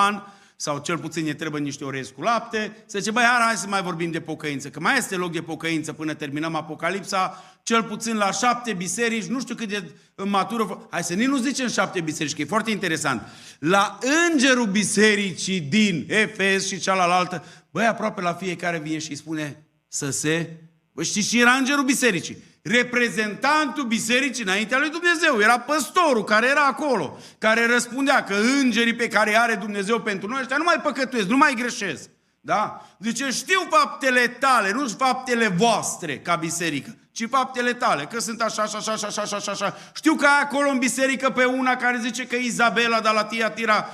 Speaker 1: sau cel puțin ne trebuie niște orezi cu lapte, să zice, băi, hai să mai vorbim de pocăință, că mai este loc de pocăință până terminăm Apocalipsa, cel puțin la 7 biserici, nu știu cât de matură, hai să nu zicem 7 biserici, că e foarte interesant, la îngerul bisericii din Efes și cealaltă, băi, aproape la fiecare vine și îi spune să se... Bă, știți și era îngerul bisericii? Reprezentantul bisericii înaintea lui Dumnezeu. Era păstorul care era acolo, care răspundea că îngerii pe care îi are Dumnezeu pentru noi ăștia nu mai păcătuiesc, nu mai greșesc. Da? Zice, știu faptele tale, nu faptele voastre ca biserică, ci faptele tale, că sunt așa, așa, așa, așa, așa, așa. Știu că ai acolo în biserică pe una care zice că Izabela de la Tiatira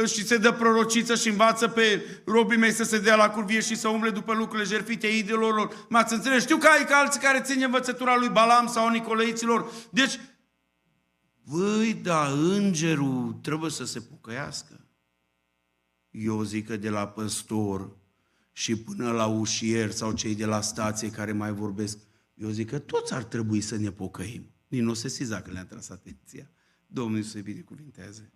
Speaker 1: și se dă prorociță și învață pe robii mei să se dea la curvie și să umble după lucrurile jertfite idolilor lor. M-ați înțeles? Știu că ai ca alții care țin învățătura lui Balam sau Nicoleiților. Deci, băi, da, îngerul trebuie să se pocăiască. Eu zic că de la păstor și până la ușier sau cei de la stație care mai vorbesc, eu zic că toți ar trebui să ne pocăim. Nici nu o să sesiza că le-am tras atenția. Domnul să-i binecuvinteze.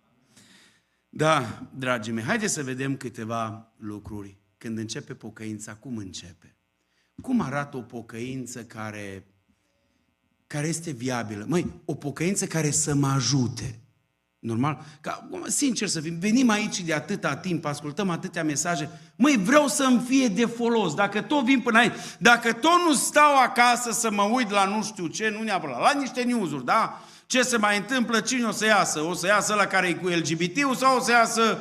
Speaker 1: Da, dragii mei, haideți să vedem câteva lucruri. Când începe pocăința, cum începe? Cum arată o pocăință care este viabilă? Măi, o pocăință care să mă ajute. Normal? Ca, sincer să fim, venim aici de atâta timp, ascultăm atâtea mesaje. Măi, vreau să-mi fie de folos. Dacă tot vin până aici, dacă tot nu stau acasă să mă uit la nu știu ce, nu neapărat, la niște news-uri, da? Ce se mai întâmplă, cine o să iasă? O să iasă ăla care e cu LGBT-ul sau o să iasă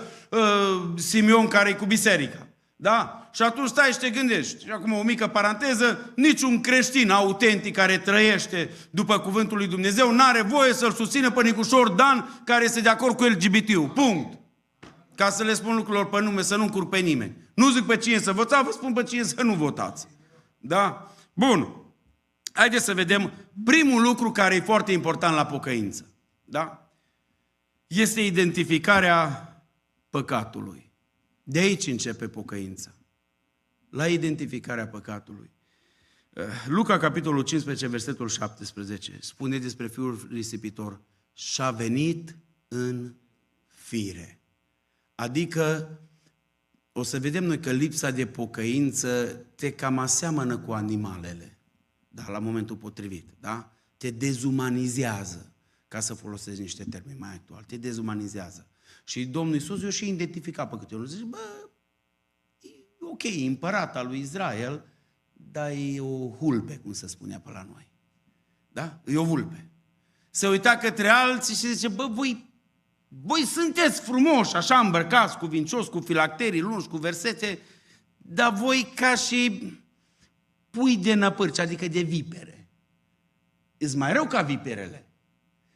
Speaker 1: Simion care e cu biserica? Da? Și atunci stai și te gândești. Și acum o mică paranteză, niciun creștin autentic care trăiește după cuvântul lui Dumnezeu n-are voie să-l susțină pe Nicușor Dan care este de acord cu LGBT-ul. Punct. Ca să le spun lucrurilor pe nume, să nu încurc pe nimeni. Nu zic pe cine să votați, vă spun pe cine să nu votați. Da? Bun. Haideți să vedem primul lucru care e foarte important la pocăință. Da? Este identificarea păcatului. De aici începe pocăința. La identificarea păcatului. Luca, capitolul 15, versetul 17, spune despre fiul risipitor, și-a venit în fire. Adică, o să vedem noi că lipsa de pocăință te cam aseamănă cu animalele. Da, la momentul potrivit, da? Te dezumanizează, ca să folosesc niște termeni mai actuali, te dezumanizează. Și Domnul Iisus i-a și identificat pe câte unul. Zice, bă, e ok, e împărat al lui Israel, dar e o hulbe, cum se spunea pe la noi. Da? E o vulpe. Se uita către alții și zice, bă, voi sunteți frumoși, așa îmbrăcați, cuvincios, cu filacterii lungi, cu versete, dar voi ca și pui de năpârci, adică de vipere. Îți mai rău ca viperele.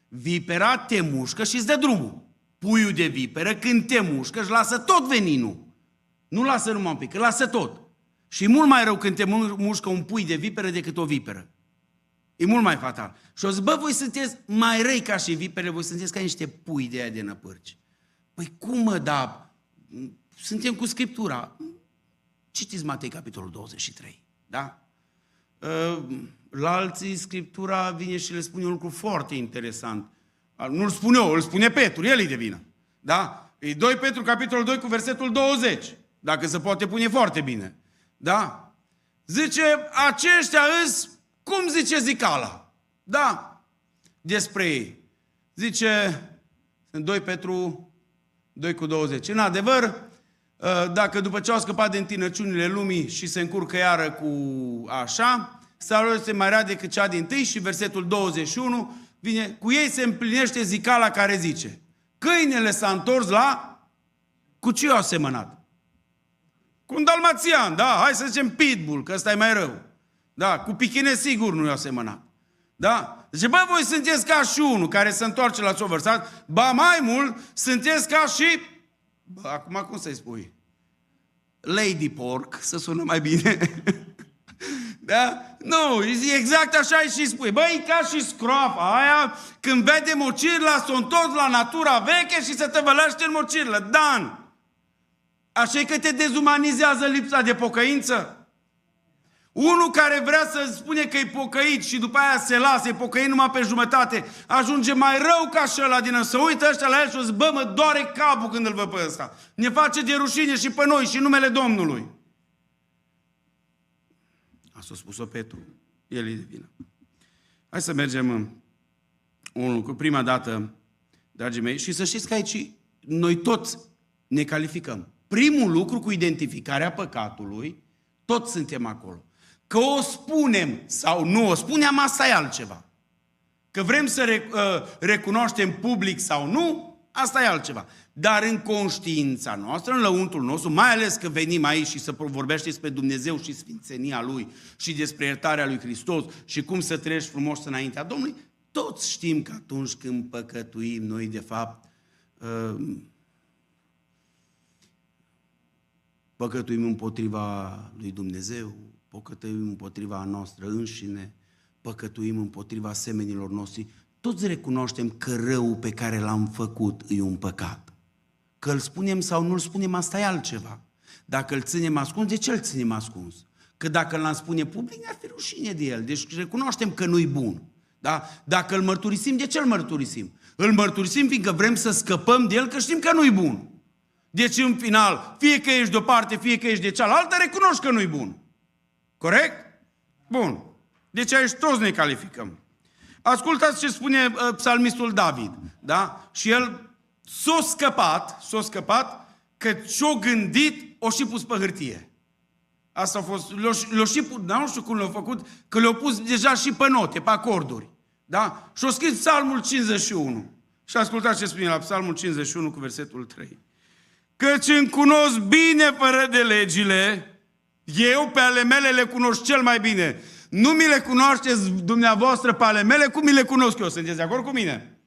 Speaker 1: Vipera te mușcă și îți dă drumul. Puiul de viperă, când te mușcă, își lasă tot veninul. Nu lasă numai un pic, îl lasă tot. Și e mult mai rău când te mușcă un pui de viperă decât o viperă. E mult mai fatal. Și o zic, bă, voi sunteți mai răi ca și vipere, voi sunteți ca niște pui de aia de năpârci. Păi cum mă, da? Suntem cu Scriptura. Citiți Matei, capitolul 23. Da? La alții, Scriptura vine și le spune un lucru foarte interesant. Nu-l spun eu, îl spune Petru, el e de vină. Da? E 2 Petru, capitolul 2, cu versetul 20. Dacă se poate pune foarte bine. Da? Zice, aceștia îs, cum zice zicala? Da? Despre ei. Zice, în 2 Petru 2 cu 20. În adevăr, dacă după ce au scăpat de întinăciunile lumii și se încurcă iară cu așa, starea lor este mai rea decât cea dintâi și versetul 21 vine, cu ei se împlinește zicala care zice, câinele s-a întors cu ce i-a semănat? Cu un dalmațian, da, hai să zicem pitbull, că ăsta e mai rău. Da, cu pichine sigur nu i-a semănat. Da? Deci, bă, voi sunteți ca și unul care se întoarce la ce-o vărsat, ba mai mult, sunteți ca și, bă, acum cum să-i spui? Lady pork, să sună mai bine. Da? Nu, exact așa îi și spui. Băi, ca și scroafa aia, când vede mocirla, s-o întorci la natura veche și se tăvălește în mocirlă. Dan! Așa că te dezumanizează lipsa de pocăință? Unul care vrea să spune că e pocăit și după aia se lasă, e pocăit numai pe jumătate, ajunge mai rău ca și ăla din ăsta. Să uită ăștia la el și o zic, bă, mă doare capul când îl văd pe ăsta. Ne face de rușine și pe noi și în numele Domnului. Asta a spus-o Petru. El e de vină. Hai să mergem în un lucru. Prima dată, dragii mei, și să știți că aici noi toți ne calificăm. Primul lucru cu identificarea păcatului, toți suntem acolo. Că o spunem sau nu o spunem, asta e altceva. Că vrem să recunoaștem public sau nu, asta e altceva. Dar în conștiința noastră, în lăuntul nostru, mai ales că venim aici și să vorbește despre Dumnezeu și sfințenia Lui și despre iertarea Lui Hristos și cum să trăiești frumos înaintea Domnului, toți știm că atunci când păcătuim, noi de fapt păcătuim împotriva lui Dumnezeu, păcătuim împotriva noastră înșine, păcătuim împotriva semenilor noștri. Toți recunoaștem că răul pe care l-am făcut e un păcat. Că îl spunem sau nu îl spunem, asta e altceva. Dacă îl ținem ascuns, de ce îl ținem ascuns? Că dacă l-am spune public, ne-ar fi rușine de el. Deci recunoaștem că nu-i bun. Da? Dacă îl mărturisim, de ce îl mărturisim? Îl mărturisim fiindcă vrem să scăpăm de el, că știm că nu-i bun. Deci în final, fie că ești de o parte, fie că ești de cealaltă, recunoști că nu-i bun. Corect? Bun. Deci aici toți ne calificăm. Ascultați ce spune psalmistul David. Da? Și el s-a scăpat că ce-o gândit, o și pus pe hârtie. Asta a fost, le-o și pus, dar nu știu cum le-au făcut, că le-au pus deja și pe note, pe acorduri. Da? Și-o scris psalmul 51. Și ascultați ce spune la psalmul 51 cu versetul 3. Căci îmi cunosc bine fără de legile, eu pe ale mele le cunosc cel mai bine. Nu mi le cunoașteți dumneavoastră pe ale mele, cum mi le cunosc eu? Sunteți de acord cu mine?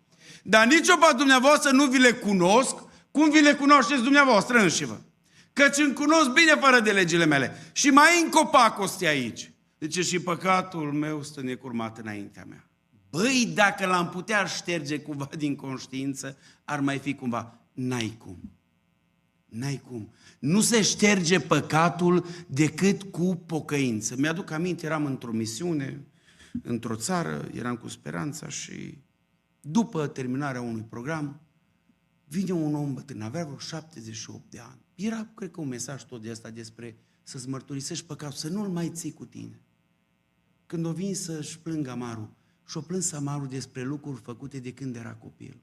Speaker 1: Dar nici eu pe dumneavoastră nu vi le cunosc, cum vi le cunoașteți dumneavoastră înșivă. Căci îmi cunosc bine fără de legile mele. Și mai încă o pacoste aici. Deci și păcatul meu stă necurmat înaintea mea. Băi, dacă l-am putea șterge cumva din conștiință, ar mai fi cumva. N-ai cum. N-ai cum. Nu se șterge păcatul decât cu pocăință. Mi-aduc aminte, eram într-o misiune, într-o țară, eram cu Speranța și după terminarea unui program, vine un om bătrân, avea vreo 78 de ani. Era, cred că, un mesaj tot de asta despre să-ți mărturisești păcatul, să nu-l mai ții cu tine. Când o vin să-și plângă amarul, și-o plâns amarul despre lucruri făcute de când era copil.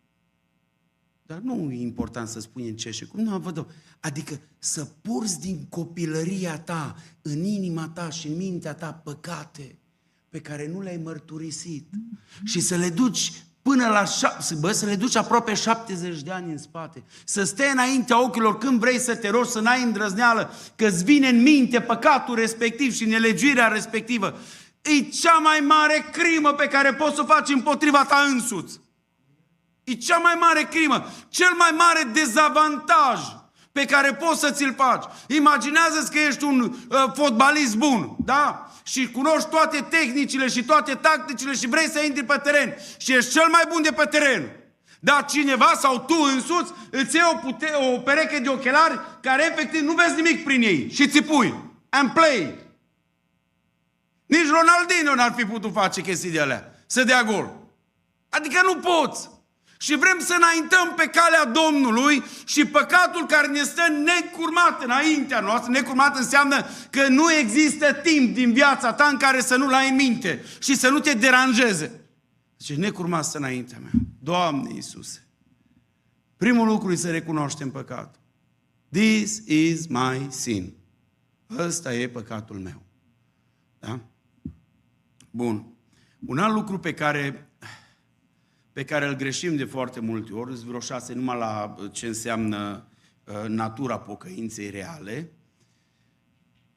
Speaker 1: Dar nu e important să spunem ce și cum, nu văd. Adică să porți din copilăria ta, în inima ta și în mintea ta păcate pe care nu le-ai mărturisit și să le duci până la să le duci aproape 70 de ani în spate, să stai înaintea ochilor când vrei să te rogi, să n-ai îndrăzneală, că îți vine în minte păcatul respectiv și nelegiuirea respectivă. E cea mai mare crimă pe care poți să o faci împotriva ta însuți. E cea mai mare crimă, cel mai mare dezavantaj pe care poți să ți-l faci. Imaginează-ți că ești un fotbalist bun, da? Și cunoști toate tehnicile și toate tacticile și vrei să intri pe teren și ești cel mai bun de pe teren. Dar cineva sau tu însuți îți iei o pereche de ochelari care efectiv nu vezi nimic prin ei și ți pui and play. Nici Ronaldinho n-ar fi putut face chestii de alea, să dea gol. Adică nu poți. Și vrem să înaintăm pe calea Domnului și păcatul care ne stă necurmat înaintea noastră, necurmat înseamnă că nu există timp din viața ta în care să nu-l ai în minte și să nu te deranjeze. Deci necurmat stă înaintea mea. Doamne Iisuse, primul lucru e să recunoaștem păcatul. This is my sin. Ăsta e păcatul meu. Da? Bun. Un alt lucru pe care îl greșim de foarte multe ori, sunt vreo 6 numai la ce înseamnă natura pocăinței reale.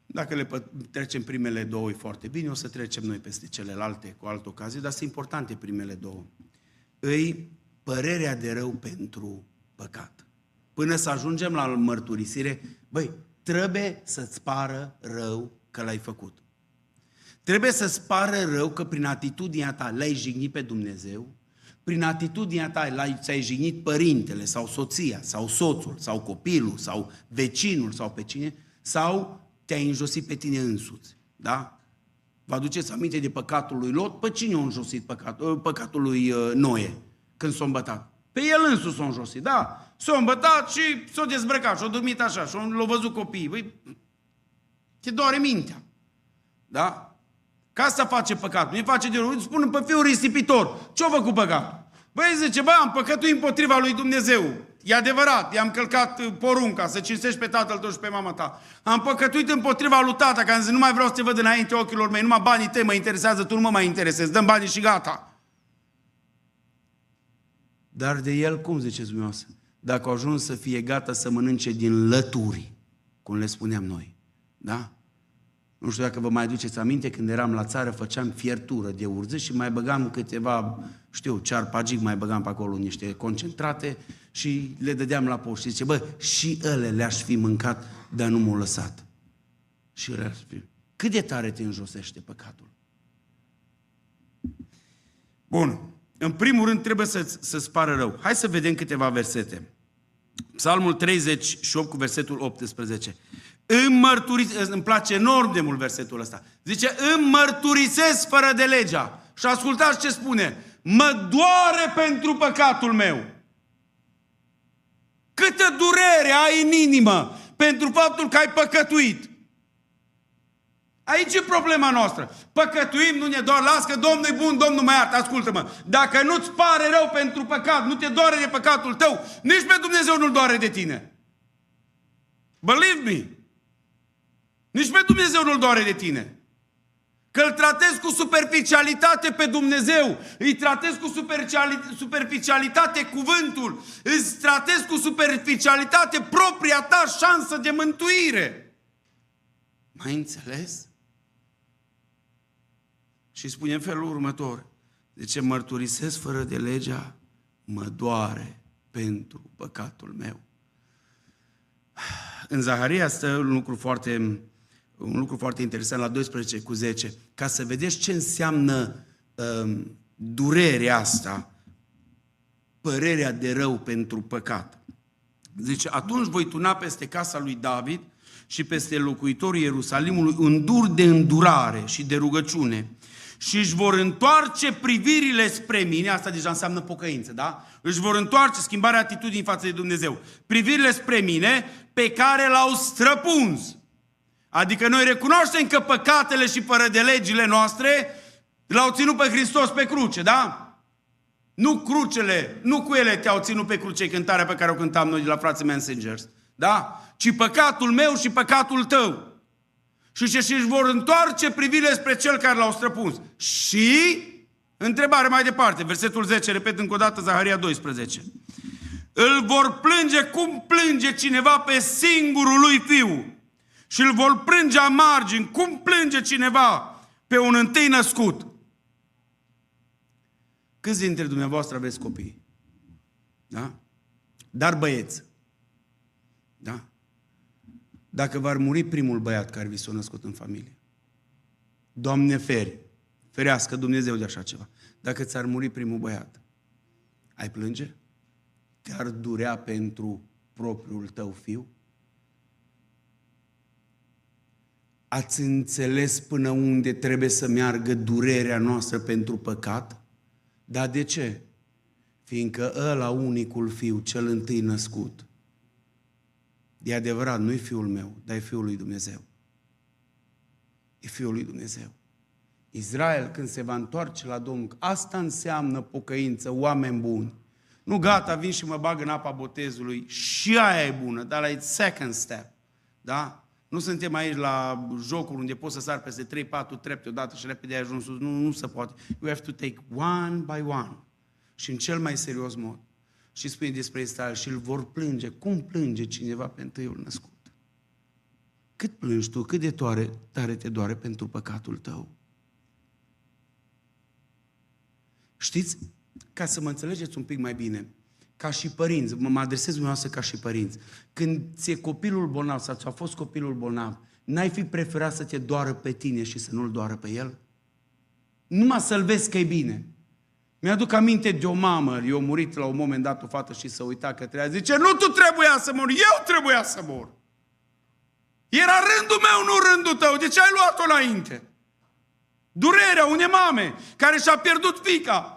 Speaker 1: Dacă le trecem primele două e foarte bine, o să trecem noi peste celelalte cu altă ocazie, dar sunt importante primele două. Îi părerea de rău pentru păcat. Până să ajungem la mărturisire, băi, trebuie să-ți pară rău că l-ai făcut. Trebuie să-ți pară rău că prin atitudinea ta l-ai jignit pe Dumnezeu, prin atitudinea ta ți-ai jignit părintele sau soția sau soțul sau copilul sau vecinul sau pe cine, sau te-ai înjosit pe tine însuți. Da? Vă aduceți aminte de păcatul lui Lot? Pe cine a înjosit păcatul lui Noe când s-a îmbătat? Pe el însuși s-a înjosit, da? S-a îmbătat și s-a dezbrăcat și a dormit așa și l-au văzut copiii. Băi, te doare mintea. Da? Ca asta face păcatul. Nu face de rău. Spune pe fiul risipitor. Ce-a făcut păcatul? Băi, zice, bă, am păcătuit împotriva lui Dumnezeu. E adevărat, i-am călcat porunca să cinstești pe tatăl tău și pe mama ta. Am păcătuit împotriva lui tata, că am zis, nu mai vreau să te văd înainte ochilor mei, numai banii tăi mă interesează, tu nu mă mai interesezi, dăm banii și gata. Dar de el, cum ziceți dumneavoastră? Dacă a ajuns să fie gata să mănânce din lături, cum le spuneam noi, da? Nu știu dacă vă mai aduceți aminte, când eram la țară, făceam fiertură de urză și mai băgam câteva, cearpagic, mai băgam pe acolo niște concentrate și le dădeam la poștă. Și zice, bă, și ele le-aș fi mâncat, dar nu m-au lăsat. Și le-aș fi. Cât de tare te înjosește păcatul? Bun. În primul rând trebuie să-ți pară rău. Hai să vedem câteva versete. Psalmul 38 cu versetul 18. Îmi place enorm de mult versetul ăsta. Zice, îmi mărturisesc fără de legea. Și ascultați ce spune. Mă doare pentru păcatul meu. Câtă durere ai în inimă pentru faptul că ai păcătuit. Aici e problema noastră. Păcătuim, nu ne doare, las că Domnul e bun, Domnul mă iartă. Ascultă-mă, dacă nu-ți pare rău pentru păcat, nu te doare de păcatul tău, nici pe Dumnezeu nu-l doare de tine. Believe me. Nici pe Dumnezeu nu-l doare de tine. Că îl tratezi cu superficialitate pe Dumnezeu, îi tratezi cu superficialitate cuvântul, îți tratezi cu superficialitate propria ta șansă de mântuire. M-ai înțeles? Și spune în felul următor. Zice, mărturisesc fără de legea, mă doare pentru păcatul meu. În Zaharia stă un lucru foarte interesant la 12 cu 10. Ca să vedeți ce înseamnă durerea asta, părerea de rău pentru păcat. Zice, atunci voi tuna peste casa lui David și peste locuitorii Ierusalimului un dur de îndurare și de rugăciune și își vor întoarce privirile spre mine, asta deja înseamnă pocăință, da? Își vor întoarce, schimbarea atitudinii față de Dumnezeu, privirile spre mine pe care l-au străpuns. Adică noi recunoaștem că păcatele și fără de legile noastre l-au ținut pe Hristos pe cruce, da? Nu cu ele te-au ținut pe cruce cântarea pe care o cântam noi de la frații Messengers, da? Ci păcatul meu și păcatul tău. Și își vor întoarce privirile spre cel care l-au străpuns. Și, întrebare mai departe, versetul 10, repet încă o dată, Zaharia 12. Îl vor plânge cum plânge cineva pe singurul lui fiu. Și îl vor plânge a margini, cum plânge cineva pe un întâi născut. Câți dintre dumneavoastră aveți copii? Da? Dar băieți. Da? Dacă v-ar muri primul băiat care vi s-a născut în familie, Doamne ferească Dumnezeu de așa ceva. Dacă ți-ar muri primul băiat, ai plânge? Te-ar durea pentru propriul tău fiu? Ați înțeles până unde trebuie să meargă durerea noastră pentru păcat? Dar de ce? Fiindcă ăla, unicul fiu, cel întâi născut, e adevărat, nu-i fiul meu, dar e fiul lui Dumnezeu. E fiul lui Dumnezeu. Israel, când se va întoarce la Domnul, asta înseamnă pocăință, oameni buni. Nu gata, vin și mă bag în apa botezului și aia e bună, dar la second step. Da? Nu suntem aici la jocuri unde poți să sari peste 3-4 trepte odată și repede ai ajuns sus. Nu se poate. You have to take one by one. Și în cel mai serios mod. Și spune despre Israel și îl vor plânge. Cum plânge cineva pe întâiul născut? Cât plângi tu? Cât de tare te doare pentru păcatul tău? Știți? Ca să mă înțelegeți un pic mai bine, ca și părinți, mă adresez dumneavoastră ca și părinți, când ți-e copilul bolnav sau ți-a fost copilul bolnav, n-ai fi preferat să te doară pe tine și să nu-l doară pe el? Numai să-l vezi că e bine. Mi-aduc aminte de o mamă, i-a murit la un moment dat o fată și s-a uitat către ea, zice, nu tu trebuia să mori, eu trebuia să mor. Era rândul meu, nu rândul tău, de ce ai luat-o înainte? Durerea unei mame care și-a pierdut fiica.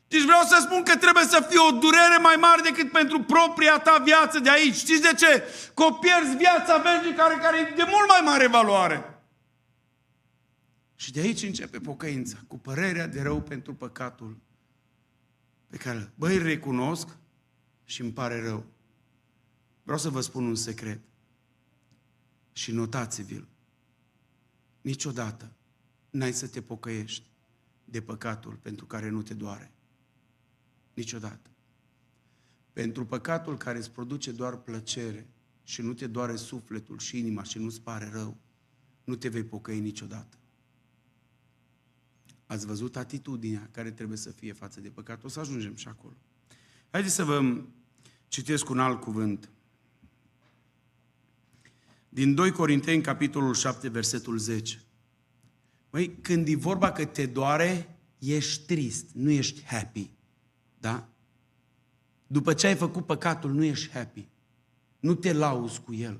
Speaker 1: Deci vreau să spun că trebuie să fie o durere mai mare decât pentru propria ta viață de aici. Știți de ce? Că o pierzi viața veșnică care e de mult mai mare valoare. Și de aici începe pocăința, cu părerea de rău pentru păcatul pe care, îl recunosc și îmi pare rău. Vreau să vă spun un secret și notați-vi-l. Niciodată n-ai să te pocăiești de păcatul pentru care nu te doare. Niciodată. Pentru păcatul care îți produce doar plăcere și nu te doare sufletul și inima și nu-ți pare rău, nu te vei pocăi niciodată. Ați văzut atitudinea care trebuie să fie față de păcat? O să ajungem și acolo. Haideți să vă citesc un alt cuvânt. Din 2 Corinteni, capitolul 7, versetul 10. Măi, când e vorba că te doare, ești trist, nu ești happy. Da? După ce ai făcut păcatul, nu ești happy. Nu te lauzi cu el.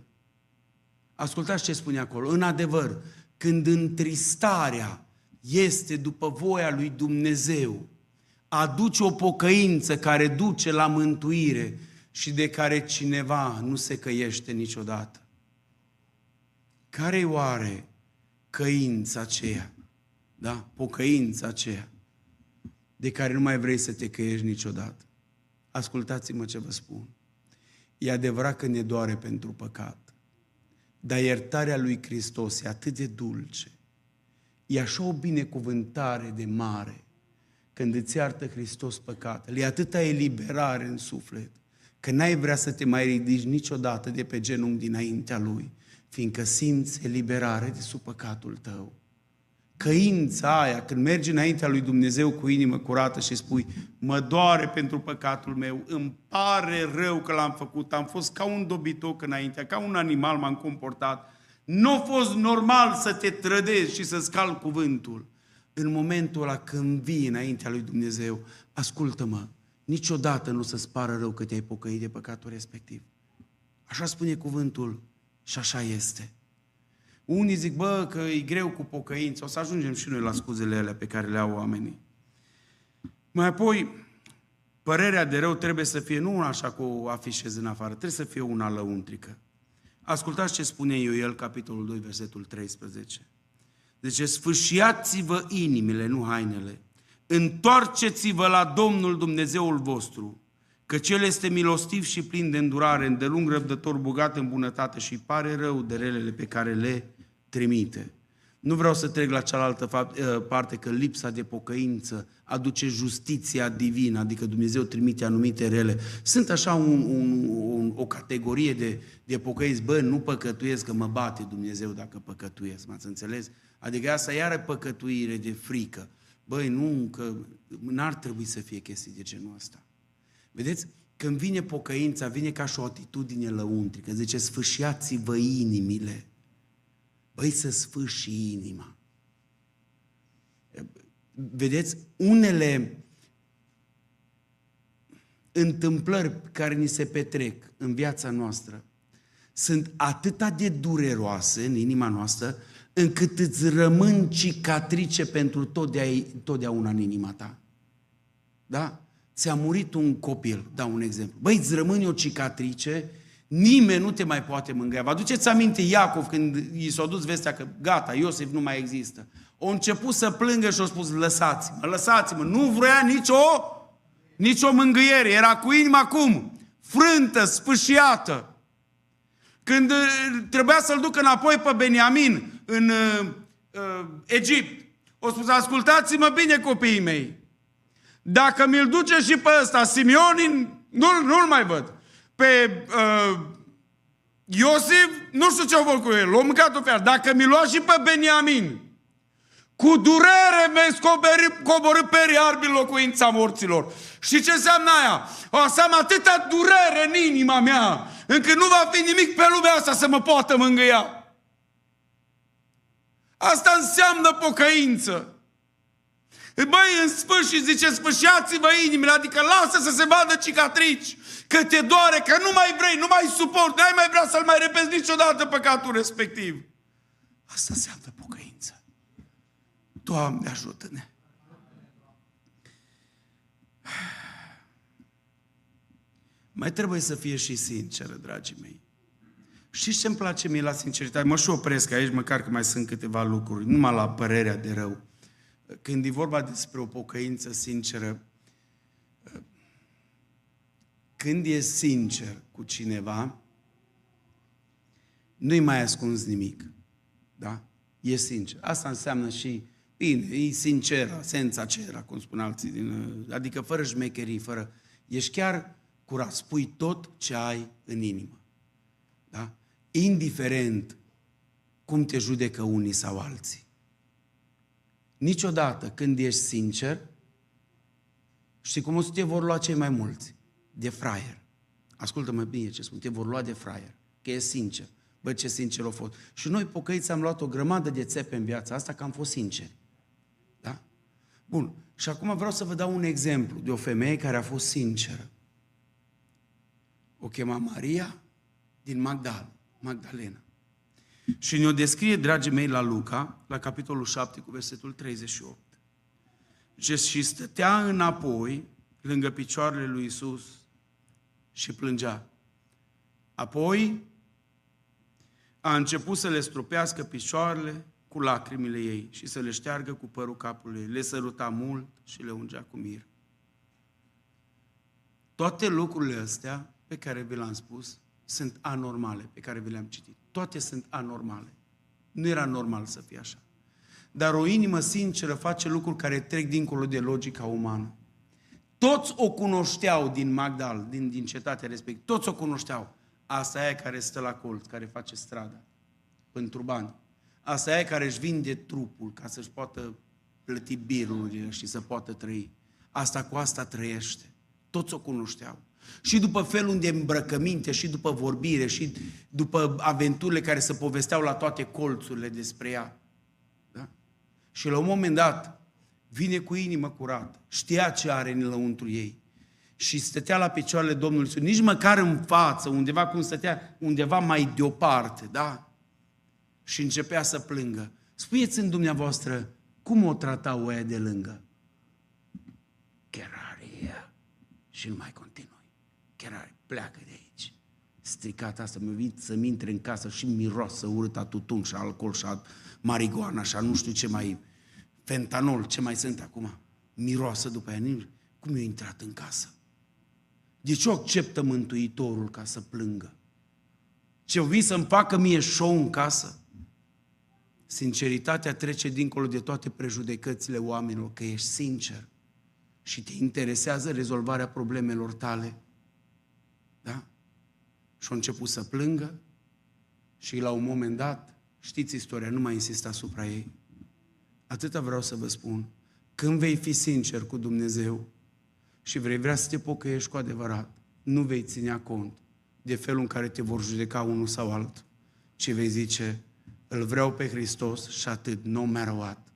Speaker 1: Ascultați ce spune acolo. În adevăr, când întristarea este după voia lui Dumnezeu, aduce o pocăință care duce la mântuire și de care cineva nu se căiește niciodată. Care-i oare căința aceea? Da? Pocăința aceea de care nu mai vrei să te căiești niciodată. Ascultați-mă ce vă spun. E adevărat că ne doare pentru păcat, dar iertarea lui Hristos e atât de dulce, e așa o binecuvântare de mare când îți iartă Hristos păcatele, e atâta eliberare în suflet, că n-ai vrea să te mai ridici niciodată de pe genunchi dinaintea Lui, fiindcă simți eliberare de sub păcatul tău. Căința aia, când mergi înaintea lui Dumnezeu cu inimă curată și spui, mă doare pentru păcatul meu, îmi pare rău că l-am făcut, am fost ca un dobitoc înaintea, ca un animal m-am comportat, nu a fost normal să te trădezi și să-ți calci cuvântul. În momentul ăla când vii înaintea lui Dumnezeu, ascultă-mă, niciodată nu să-ți pară rău că te-ai pocăit de păcatul respectiv. Așa spune cuvântul și așa este. Unii zic, că e greu cu pocăință, o să ajungem și noi la scuzele alea pe care le au oamenii. Mai apoi, părerea de rău trebuie să fie nu una așa cu o afișez în afară, trebuie să fie una lăuntrică. Ascultați ce spune Ioel, capitolul 2, versetul 13. Zice, sfâșiați-vă inimile, nu hainele, întoarceți-vă la Domnul Dumnezeul vostru, căci El este milostiv și plin de îndurare, îndelung răbdător, bogat în bunătate și pare rău de relele pe care le trimite. Nu vreau să trec la cealaltă parte, că lipsa de pocăință aduce justiția divină, adică Dumnezeu trimite anumite rele. Sunt așa o categorie de pocăiți, nu păcătuiesc că mă bate Dumnezeu dacă păcătuiesc, m-ați înțeles? Adică asta iară păcătuire de frică. Nu, că n-ar trebui să fie chestii de genul ăsta. Vedeți? Când vine pocăința, vine ca și o atitudine lăuntrică. Zice, sfâșiați-vă inimile. Să sfâși inima. Vedeți? Unele întâmplări care ni se petrec în viața noastră sunt atât de dureroase în inima noastră, încât îți rămân cicatrice pentru totdeauna în inima ta. Da? Ți-a murit un copil, dau un exemplu. Îți rămâne o cicatrice, nimeni nu te mai poate mângâia. Vă aduceți aminte Iacov când i s-a dus vestea că gata, Iosif nu mai există. A început să plângă și a spus, lăsați-mă, nu vrea nicio mângâiere, era cu inima cum? Frântă, sfâșiată. Când trebuia să-l ducă înapoi pe Beniamin în Egipt, o spus, ascultați-mă bine, copiii mei, dacă mi-l duce și pe ăsta, Simeon, nu-l mai văd. Pe Iosif, nu știu ce-o vor cu el, l-o mâncat o fiară. Dacă mi-l lua și pe Beniamin, cu durere mi-ai coborât perii arbi în locuința morților. Și ce înseamnă aia? O să am atâta durere în inima mea, încât nu va fi nimic pe lumea asta să mă poată mângâia. Asta înseamnă pocăință. Băi, în sfârșit, zice, sfârșiați-vă inimile, adică lasă să se vadă cicatrici, că te doare, că nu mai vrei, nu mai suport, n-ai mai vrea să-l mai repezi niciodată păcatul respectiv. Asta înseamnă pocăință. Doamne, ajută-ne! Mai trebuie să fie și sinceră, dragii mei. Știți ce îmi place mie la sinceritate? Mă și opresc aici, măcar că mai sunt câteva lucruri, numai la părerea de rău. Când e vorba despre o pocăință sinceră, când e sincer cu cineva, nu-i mai ascunzi nimic. Da? E sincer. Asta înseamnă și, bine, e sinceră, senza cera, cum spun alții, adică fără șmecherii, fără... Ești chiar curat, spui tot ce ai în inimă. Da? Indiferent cum te judecă unii sau alții. Niciodată când ești sincer, știi cum o să te vor lua cei mai mulți? De fraier. Ascultă-mă bine ce spun, te vor lua de fraier, că e sincer. Bă, ce sincer a fost. Și noi, pocăiți, am luat o grămadă de țepe în viața asta, că am fost sinceri. Da? Bun. Și acum vreau să vă dau un exemplu de o femeie care a fost sinceră. O chema Maria din Magdalena. Și ne-o descrie, dragii mei, la Luca, la capitolul 7, cu versetul 38. Și stătea înapoi, lângă picioarele lui Iisus, și plângea. Apoi a început să le stropească picioarele cu lacrimile ei și să le șteargă cu părul capului ei. Le săruta mult și le ungea cu mir. Toate lucrurile astea pe care vi le-am spus sunt anormale, pe care vi le-am citit. Toate sunt anormale. Nu era normal să fie așa. Dar o inimă sinceră face lucruri care trec dincolo de logica umană. Toți o cunoșteau din Magdal, din cetatea respectivă. Toți o cunoșteau. Asta e aia care stă la colț, care face strada pentru bani. Asta e aia care își vinde trupul ca să-și poată plăti birurile și să poată trăi. Asta cu asta trăiește. Toți o cunoșteau. Și după felul de îmbrăcăminte, și după vorbire, și după aventurile care se povesteau la toate colțurile despre ea. Da? Și la un moment dat vine cu inimă curată, știa ce are în lăuntru ei și stătea la picioarele Domnului Iisus, nici măcar în față, undeva cum stătea, undeva mai deoparte, da? Și începea să plângă. Spuneți în dumneavoastră, cum o tratau aia de lângă? Cheraria. Și nu mai continui. Cheraria, pleacă de aici. Stricat asta, mi-a venit să-mi intre în casă și miroasă urâta tutun și alcool și marigoana și nu știu ce mai... Fentanol, ce mai sunt acum? Miroasă după aia. Cum i-a intrat în casă? De ce o acceptă Mântuitorul ca să plângă? Ce-o vii să-mi facă mie show în casă? Sinceritatea trece dincolo de toate prejudecățile oamenilor, că ești sincer și te interesează rezolvarea problemelor tale. Da? Și a început să plângă și la un moment dat, știți istoria, nu mai insist asupra ei. Atâta vreau să vă spun. Când vei fi sincer cu Dumnezeu și vei vrea să te pocăiești cu adevărat, nu vei ținea cont de felul în care te vor judeca unul sau altul, ci vei zice, îl vreau pe Hristos și atât, no matter what.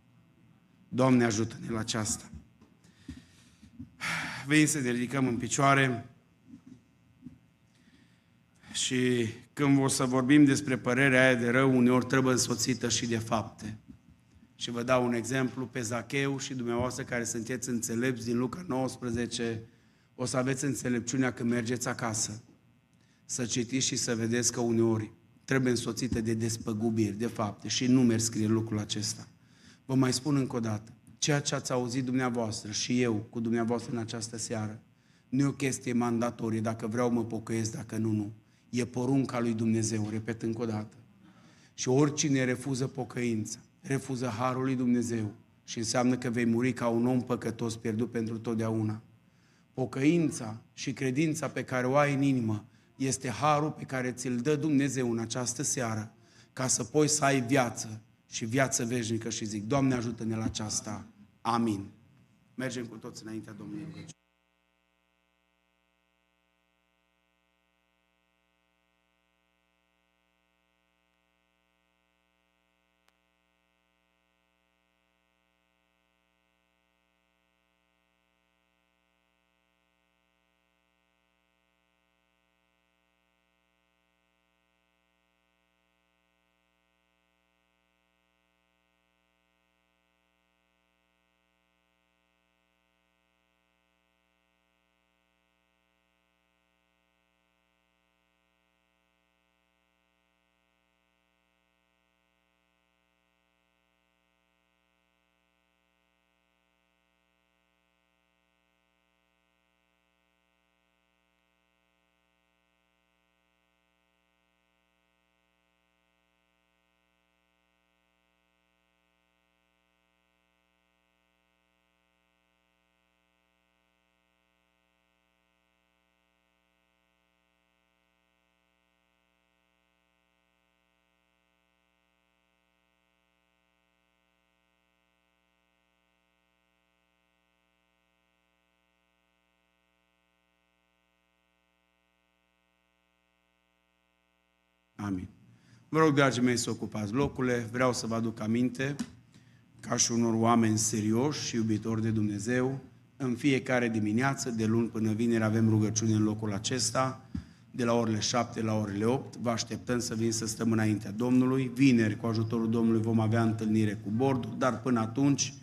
Speaker 1: Doamne, ajută-ne la aceasta. Vei să ne ridicăm în picioare și când o să vorbim despre părerea aia de rău, uneori trebuie însoțită și de fapte. Și vă dau un exemplu pe Zacheu și dumneavoastră care sunteți înțelepți din Luca 19, o să aveți înțelepciunea când mergeți acasă. Să citiți și să vedeți că uneori trebuie însoțită de despăgubiri, de fapte și nu merg scrie lucrul acesta. Vă mai spun încă o dată, ceea ce ați auzit dumneavoastră și eu cu dumneavoastră în această seară, nu e o chestie mandatorie, dacă vreau mă pocăiesc, dacă nu, nu. E porunca lui Dumnezeu, repet încă o dată. Și oricine refuză pocăința, refuză harul lui Dumnezeu și înseamnă că vei muri ca un om păcătos pierdut pentru totdeauna. Pocăința și credința pe care o ai în inimă este harul pe care ți-l dă Dumnezeu în această seară, ca să poți să ai viață și viață veșnică. Și zic, Doamne, ajută-ne la aceasta. Amin. Mergem cu toți înaintea Domnului. Amin. Vă rog, dragii mei, să ocupați locurile. Vreau să vă aduc aminte, ca și unor oameni serioși și iubitori de Dumnezeu, în fiecare dimineață, de luni până vineri, avem rugăciune în locul acesta, de la orele 7 la orele 8. Vă așteptăm să vin să stăm înaintea Domnului. Vineri, cu ajutorul Domnului, vom avea întâlnire cu bordul, dar până atunci,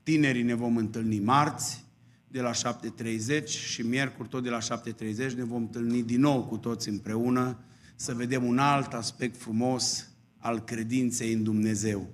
Speaker 1: tinerii ne vom întâlni marți, de la 7:30 și miercuri, tot de la 7:30, ne vom întâlni din nou cu toți împreună, să vedem un alt aspect frumos al credinței în Dumnezeu.